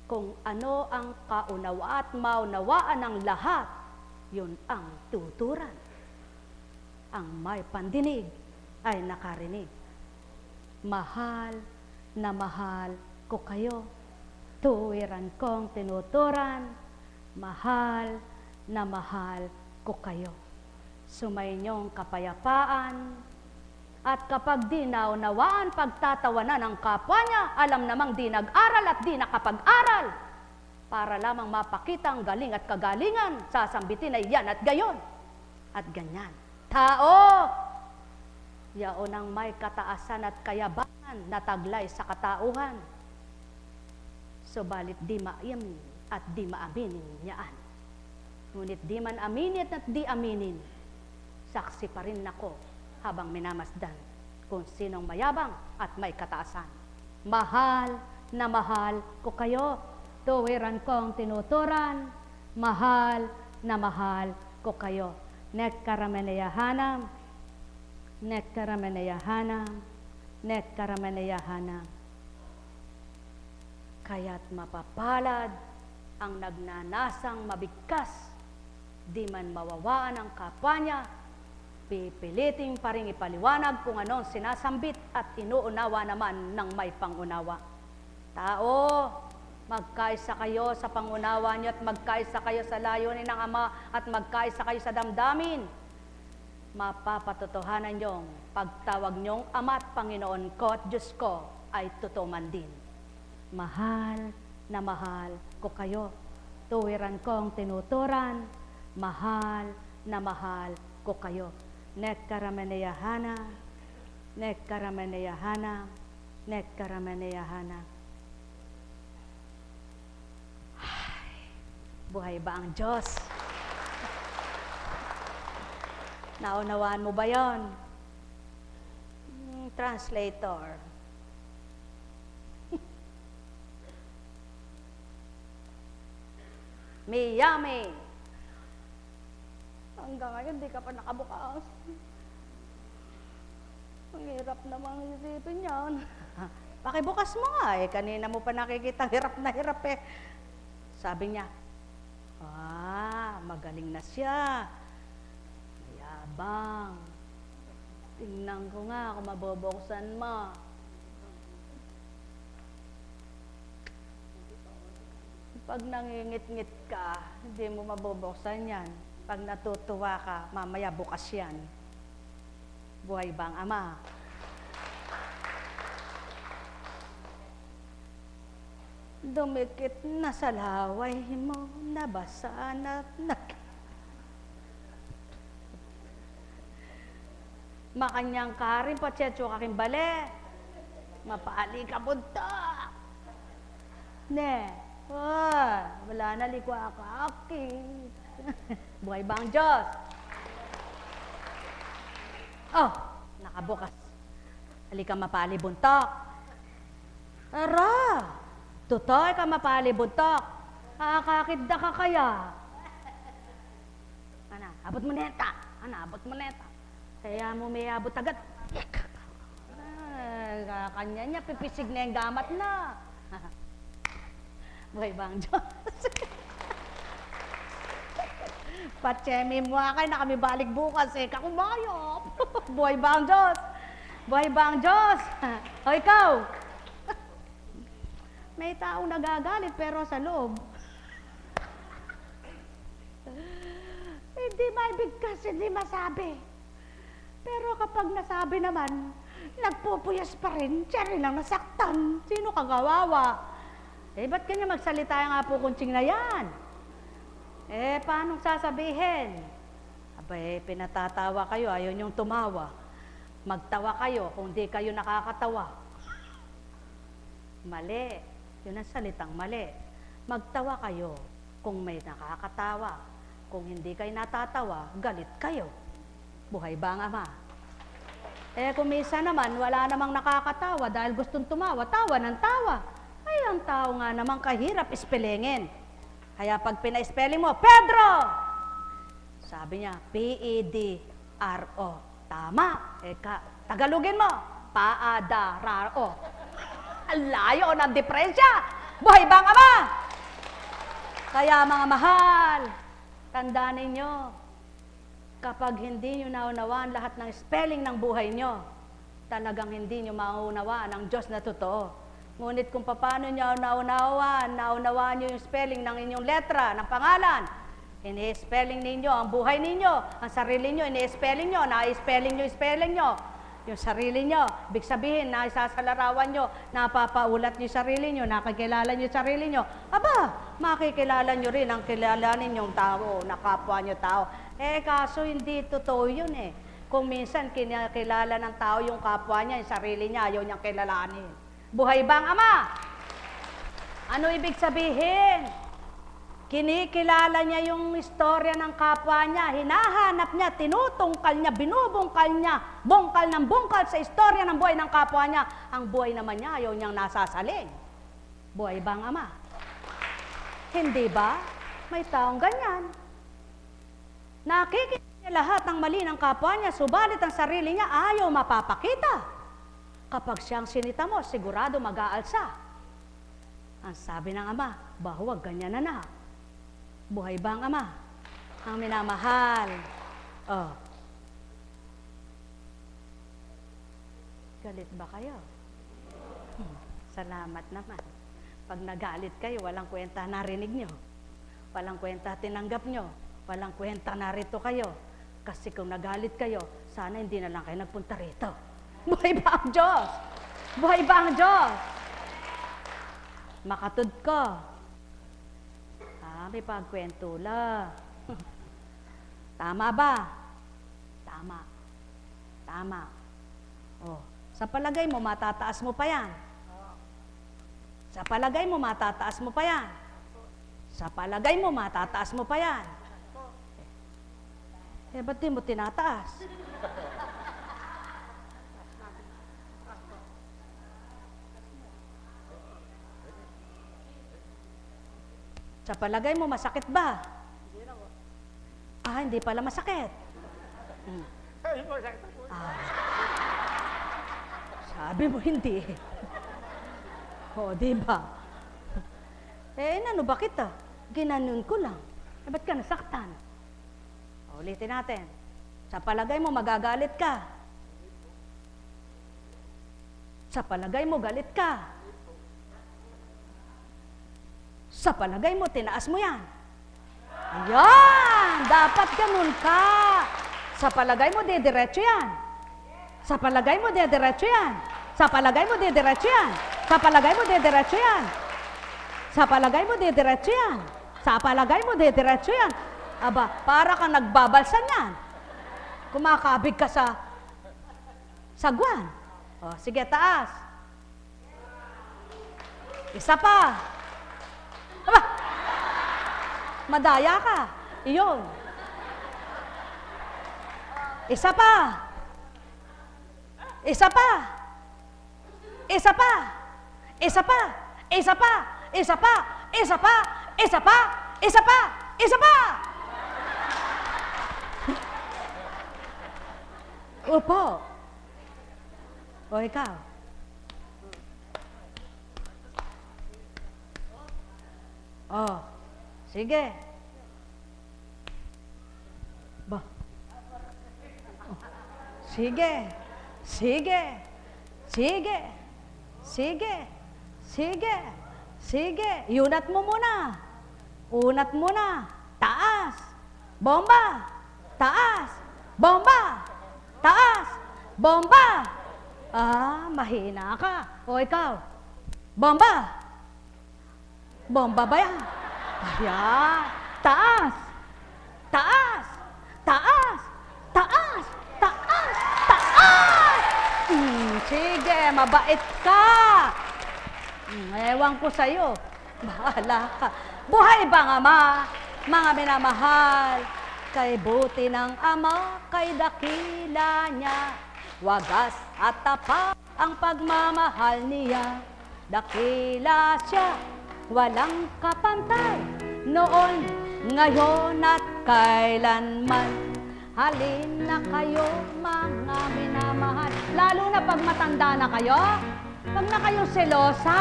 kung ano ang kaunawa at maunawaan ng lahat, yun ang tuturan. Ang may pandinig ay nakarinig. Mahal na mahal ko kayo, tuwiran kong tinuturan, mahal na mahal ko kayo. Sumainyong kapayapaan, at kapag di naunawaan, pagtatawanan ng kapwa niya, alam namang di nag-aral at di nakapag-aral, para lamang mapakita ang galing at kagalingan, sasambitin ay yan at gayon, at ganyan. Tao! Yaon ang may kataasan at kayabangan na taglay sa katauhan. Subalit di maamin at di maaminin niyaan. Ngunit di man aminin at di aminin, saksi pa rin ako habang minamasdan kung sinong mayabang at may kataasan. Mahal na mahal ko kayo, tuwiran kong tinuturan, mahal na mahal ko kayo. Nekkarameneyahanam, nekkarameneyahanam, nekkarameneyahanam. Kaya't mapapalad ang nagnanasang mabigkas, di man mawawaan ang kapwa niya, pipiliting pa rin ipaliwanag kung anong sinasambit at inuunawa naman ng may pangunawa. Tao, magkaisa kayo sa pangunawa niyo at magkaisa kayo sa layunin ng Ama at magkaisa kayo sa damdamin. Mapapatotohanan niyong pagtawag niyong Ama at Panginoon ko at Diyos ko ay totoo man din. Mahal na mahal ko kayo, tuwiran kong tinuturan, mahal na mahal ko kayo. Nekkarameneyahana, nekkarameneyahana, nekkarameneyahana. Buhay ba ang Diyos? Naunawaan mo ba yon? translator. Miyami. Hanggang ngayon, di ka pa nakabukas. Ang hirap namang isipin yan. Pakibukas mo nga eh. Kanina mo pa nakikita hirap na hirap eh. Sabi niya, magaling na siya. Mayabang. Tingnan ko nga kung mabubuksan mo. Pag nangingit-ngit ka, hindi mo mabubuksan yan. Pag natutuwa ka, mamaya bukas yan. Buhay bang Ama? Dumikit na sa laway mo, nabasa na makanyang karin, patsetso kaking bale, mapaali ka bunta. Wala na likwa ka, aking. Buhay bang Diyos? Nakabukas. Halika mapali buntok. Ara! Tutoy ka mapali buntok. Kakakidda ka kaya. Abot mo neta. Abot mo neta. Kaya mo may abot agad. Kanya niya, pipisig na yung gamat na. Buhay bang Diyos? Patsemi mo akay na kami balik bukas eh. Kakumayop. Buhay bang Diyos? Buhay bang Diyos? O ikaw? May taong nagagalit pero sa loob. Hindi maibigkas, hindi masabi. Pero kapag nasabi naman, nagpupuyas pa rin, siya rin ang nasaktan. Sino kagawawa? Ba't kanya magsalita yung apo kunching na yan? Paano sasabihin? Pinatatawa kayo, ayaw niyong tumawa. Magtawa kayo kung di kayo nakakatawa. Mali. Yun ang salitang mali. Magtawa kayo kung may nakakatawa. Kung hindi kayo natatawa, galit kayo. Buhay bang Ama? Kung minsan naman, wala namang nakakatawa dahil gustong tumawa, tawa ng tawa. Ay, ang tao nga namang kahirap ispelengin. Kaya pag pina-spelling mo, Pedro! Sabi niya, P-E-D-R-O. Tama. Tagalogin mo, Pa-A-D-R-O. Ang layo ng diferensya. Buhay bang Ama? Kaya mga mahal, tandaan ninyo, kapag hindi nyo naunawaan lahat ng spelling ng buhay nyo, talagang hindi nyo maunawaan ang Diyos na totoo. Ngunit kung paano nyo naunawaan nyo yung spelling ng inyong letra, ng pangalan, ini-spelling ninyo ang buhay ninyo, ang sarili nyo, ini-spelling nyo, na-spelling nyo, yung sarili nyo, ibig sabihin, naisasalarawan nyo, napapaulat nyo yung sarili nyo, nakikilala nyo yung sarili nyo, makikilala nyo rin ang kilalanin yung tao, nakapwa nyo tao. Kaso hindi totoo yun eh. Kung minsan kinakilala ng tao yung kapwa niya, yung sarili niya, ayaw niyang kilalanin. Buhay bang Ama? Ano ibig sabihin? Kinikilala niya yung istorya ng kapwa niya, hinahanap niya, tinutungkal niya, binubungkal niya, bungkal ng bungkal sa istorya ng buhay ng kapwa niya. Ang buhay naman niya, ayaw niyang nasasaling. Buhay bang Ama? Hindi ba? May taong ganyan. Nakikita niya lahat ng mali ng kapwa niya, subalit ang sarili niya ayaw mapapakita. Kapag siyang sinita mo, sigurado mag-aalsa. Ang sabi ng Ama, huwag ganyan na. Buhay bang Ama? Ang minamahal. Galit ba kayo? Salamat naman. Pag nagalit kayo, walang kwenta narinig nyo. Walang kwenta tinanggap nyo. Walang kwenta narito kayo. Kasi kung nagalit kayo, sana hindi na lang kayo nagpunta rito. Buhay ba ang Diyos? Buhay ba ang Diyos? Makatud ko. May pagkwento la. Tama ba? Tama. Tama. Sa palagay mo, matataas mo pa yan. Sa palagay mo, matataas mo pa yan. Sa palagay mo, matataas mo pa yan. Ba't di mo tinataas? Sa palagay mo, masakit ba? Hindi pala masakit. Sabi mo hindi. Di ba? Ano ba kita? Ginanon ko lang. Ba't ka nasaktan? Ulitin natin. Sa palagay mo, magagalit ka. Sa palagay mo, galit ka. Sa palagay mo, tinaas mo yan. Ayan! Dapat ganun ka. Sa palagay mo, didiretso yan. Sa palagay mo, didiretso yan. Sa palagay mo, didiretso yan. Sa palagay mo, didiretso yan. Sa palagay mo, didiretso yan. Sa palagay mo, didiretso yan. Aba, para kang nagbabalsan yan. Kumakabig ka sa sagwan. Sige, taas. Isa pa. Aba! Madaya ka. Iyon. Isa pa. Isa pa. Isa pa. Isa pa. Isa pa. Isa pa. Isa pa. Isa pa. Isa pa. Isa pa. Opo. O ikaw. Sige. Ba. Sige. Sige. Sige. Sige. Sige. Sige. Iunat mo muna. Unat muna. Taas. Bomba. Taas. Bomba. Taas. Bomba. Mahina ka. O ikaw. Bomba. Bomba ba yan? Ayan. Taas. Taas. Taas. Taas. Taas. Taas. Sige, mabait ka. Ewan ko sa'yo. Bahala ka. Buhay bang Ama, mga minamahal, kay buti ng Ama, kay dakila niya. Wagas at tapat ang pagmamahal niya. Dakila siya, walang kapantay, noon, ngayon at kailanman. Halin na kayo, mga minamahal. Lalo na pag matanda na kayo, wag na kayong selosa.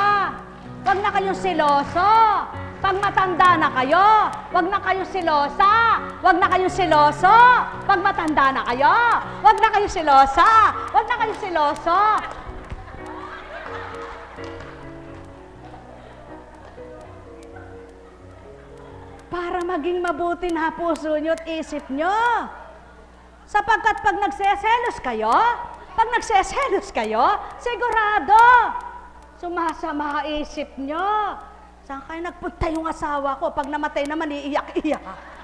Wag na kayong seloso. Pag matanda na kayo, wag na kayong selosa. Wag na kayong seloso. Pag matanda na kayo, wag na kayong selosa. Wag na kayong seloso. Para maging mabuti na puso nyo at isip nyo. Sapagkat pag nagseselos kayo, sigurado, sumasama isip nyo. Saan kayo nagpunta yung asawa ko? Pag namatay naman, iiyak-iyak.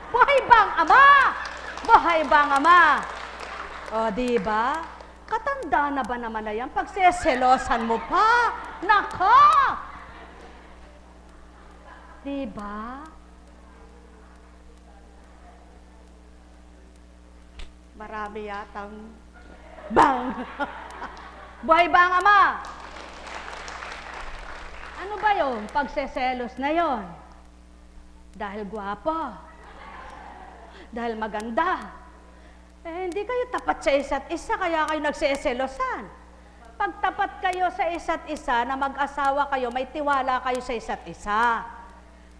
Buhay bang Ama? Buhay bang Ama? Diba? Katanda na ba naman na yan? Pagseselosan mo pa. Nako! Diba? Marami yatang bang! Buhay bang Ama? Ano ba yun? Pagseselos na yon. Dahil gwapo. Dahil maganda. Hindi kayo tapat sa isa't isa, kaya kayo nagseselosan. Pag tapat kayo sa isa't isa, na mag-asawa kayo, may tiwala kayo sa isa't isa.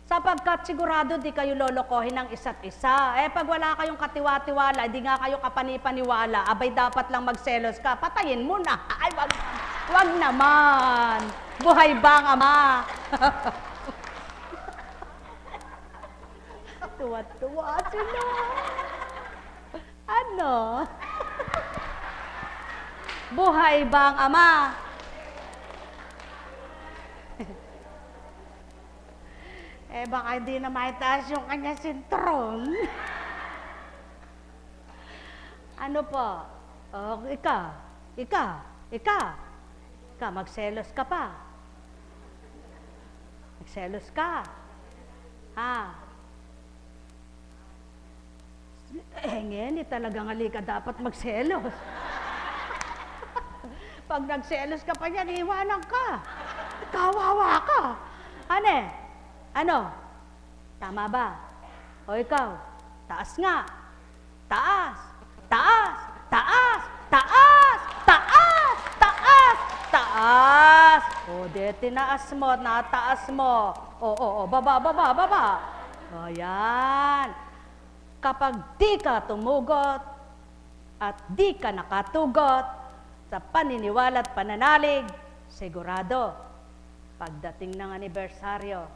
Sapagkat sigurado di kayo lolokohin ng isa't isa. Pag wala kayong katiwa-tiwala, di nga kayo kapanipaniwala, abay dapat lang magselos ka, patayin mo na. Ay, wag naman. Buhay bang Ama? Tuwa-tuwa sila. Ano? Buhay bang Ama? Baka hindi na maitaas yung kanya sintron. Ano po? Ika, magselos ka pa. Magselos ka. Ngayon, talagang halika dapat magselos. Pag nagselos ka pa niyan, iwanan ka. Kawawa ka. Ano? Tama ba? O ikaw, taas nga. Taas, taas, taas, taas, taas, taas, taas. O, di tinaas mo, nataas mo. O, baba, baba, baba. O, yan. Kapag di ka tumugot at di ka nakatugot sa paniniwala at pananalig, sigurado, pagdating ng anibersaryo,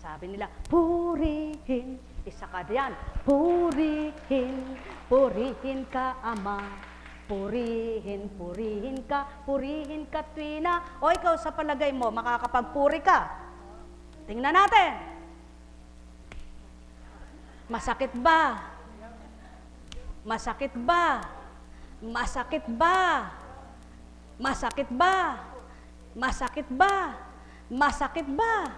sabi nila, purihin, isa ka diyan, purihin, purihin ka Ama, purihin, purihin ka tuwina. O ikaw sa palagay mo, makakapagpuri ka? Tingnan natin. Masakit ba? Masakit ba? Masakit ba? Masakit ba? Masakit ba? Masakit ba?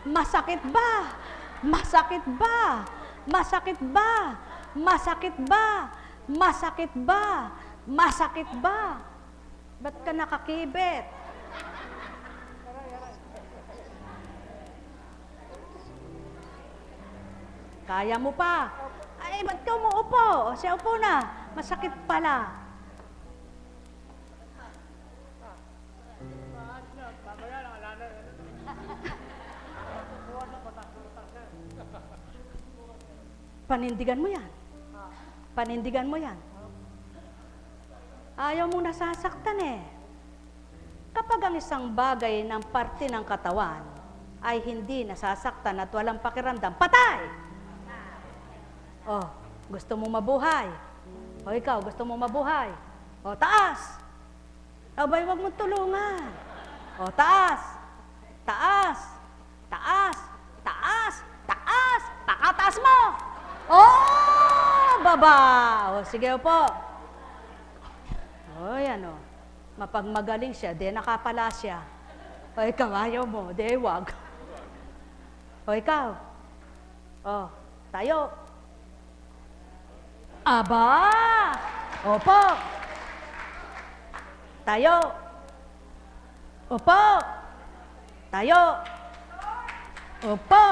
Masakit ba? Masakit ba? Masakit ba? Masakit ba? Masakit ba? Masakit ba? Ba't ka nakakibit? Kaya mo pa. Ay, ba't ka umuupo? O siya upo na. Masakit pala. Panindigan mo yan. Panindigan mo yan. Ayaw mong nasasaktan eh. Kapag ang isang bagay ng parte ng katawan ay hindi nasasaktan at walang pakiramdam, patay! Oh, gusto mo mabuhay. O ikaw, gusto mo mabuhay. O, taas! Abay, wag mong tulungan. O, taas! Taas! Taas! Taas! Taas! Pakataas mo! Oh! Baba! O, sige po. O, yan o. Mapagmagaling siya, di nakapala siya. O, ikaw, ayaw mo, di wag. O, ikaw. O, tayo. Aba! Opo! Tayo! Opo! Tayo! Opo!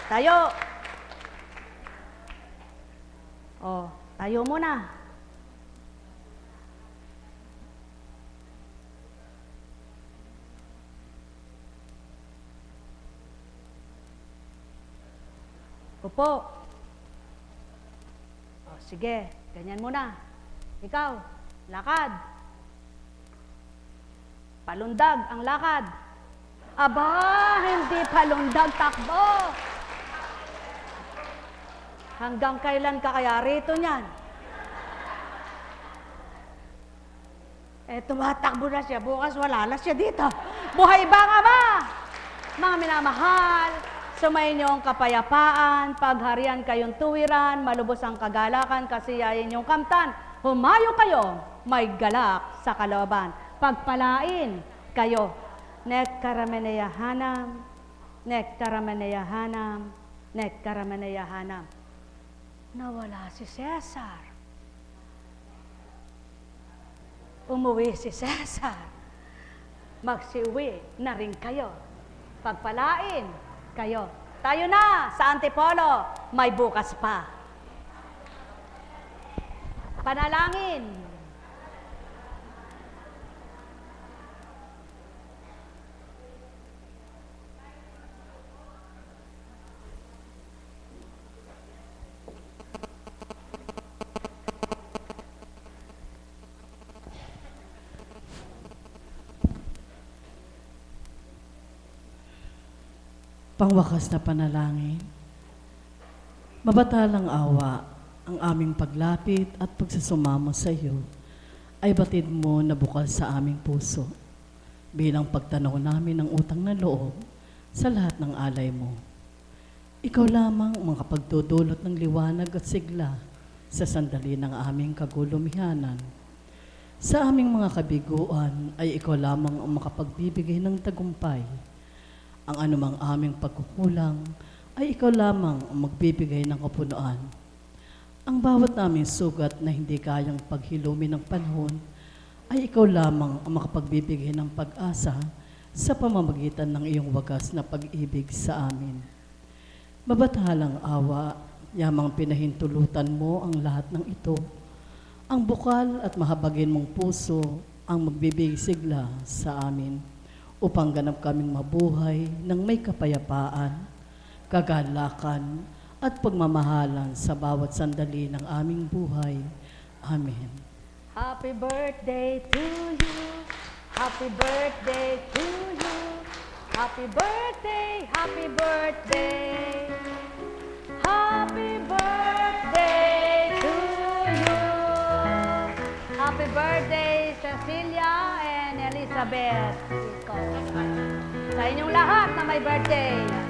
Tayo! O, tayo muna. Opo. Sige, ganyan muna. Ikaw, lakad. Palundag ang lakad. Aba, hindi palundag, takbo. Hanggang kailan ka kaya rito niyan? Tumatakbo na siya. Bukas wala na siya dito. Buhay ba nga ba? Mga minamahal, sumayin niyo ang kapayapaan, pagharian kayong tuwiran, malubos ang kagalakan, kasiyahin yung kamtan. Humayo kayo, may galak sa kalooban. Pagpalain kayo. Nekkarameneyahanam, nekkarameneyahanam, nekkarameneyahanam. Nawala si Cesar. Umuwi si Cesar. Magsiuwi na rin kayo. Pagpalain kayo. Tayo na sa Antipolo, may bukas pa. Panalangin. Pangwakas na panalangin, mabatalang awa ang aming paglapit at pagsasumamo sa iyo ay batid mo na bukal sa aming puso bilang pagtanaw namin ng utang na loob sa lahat ng alay mo. Ikaw lamang ang makapagdudulot ng liwanag at sigla sa sandali ng aming kagulumihanan. Sa aming mga kabiguan ay ikaw lamang ang makapagbibigay ng tagumpay. Ang anumang aming pagkukulang ay ikaw lamang ang magbibigay ng kapunuan. Ang bawat naming sugat na hindi kayang paghilumin ng panahon ay ikaw lamang ang makapagbibigay ng pag-asa sa pamamagitan ng iyong wagas na pag-ibig sa amin. Mabatalang awa, yamang pinahintulutan mo ang lahat ng ito. Ang bukal at mahabagin mong puso ang magbibisigla sa amin upang ganap kaming mabuhay ng may kapayapaan, kagalakan at pagmamahalan sa bawat sandali ng aming buhay. Amen. Happy birthday to you. Happy birthday to you. Happy birthday, happy birthday. Happy birthday to you. Happy birthday, Cecilia and Elizabeth. Sa inyong lahat na may birthday.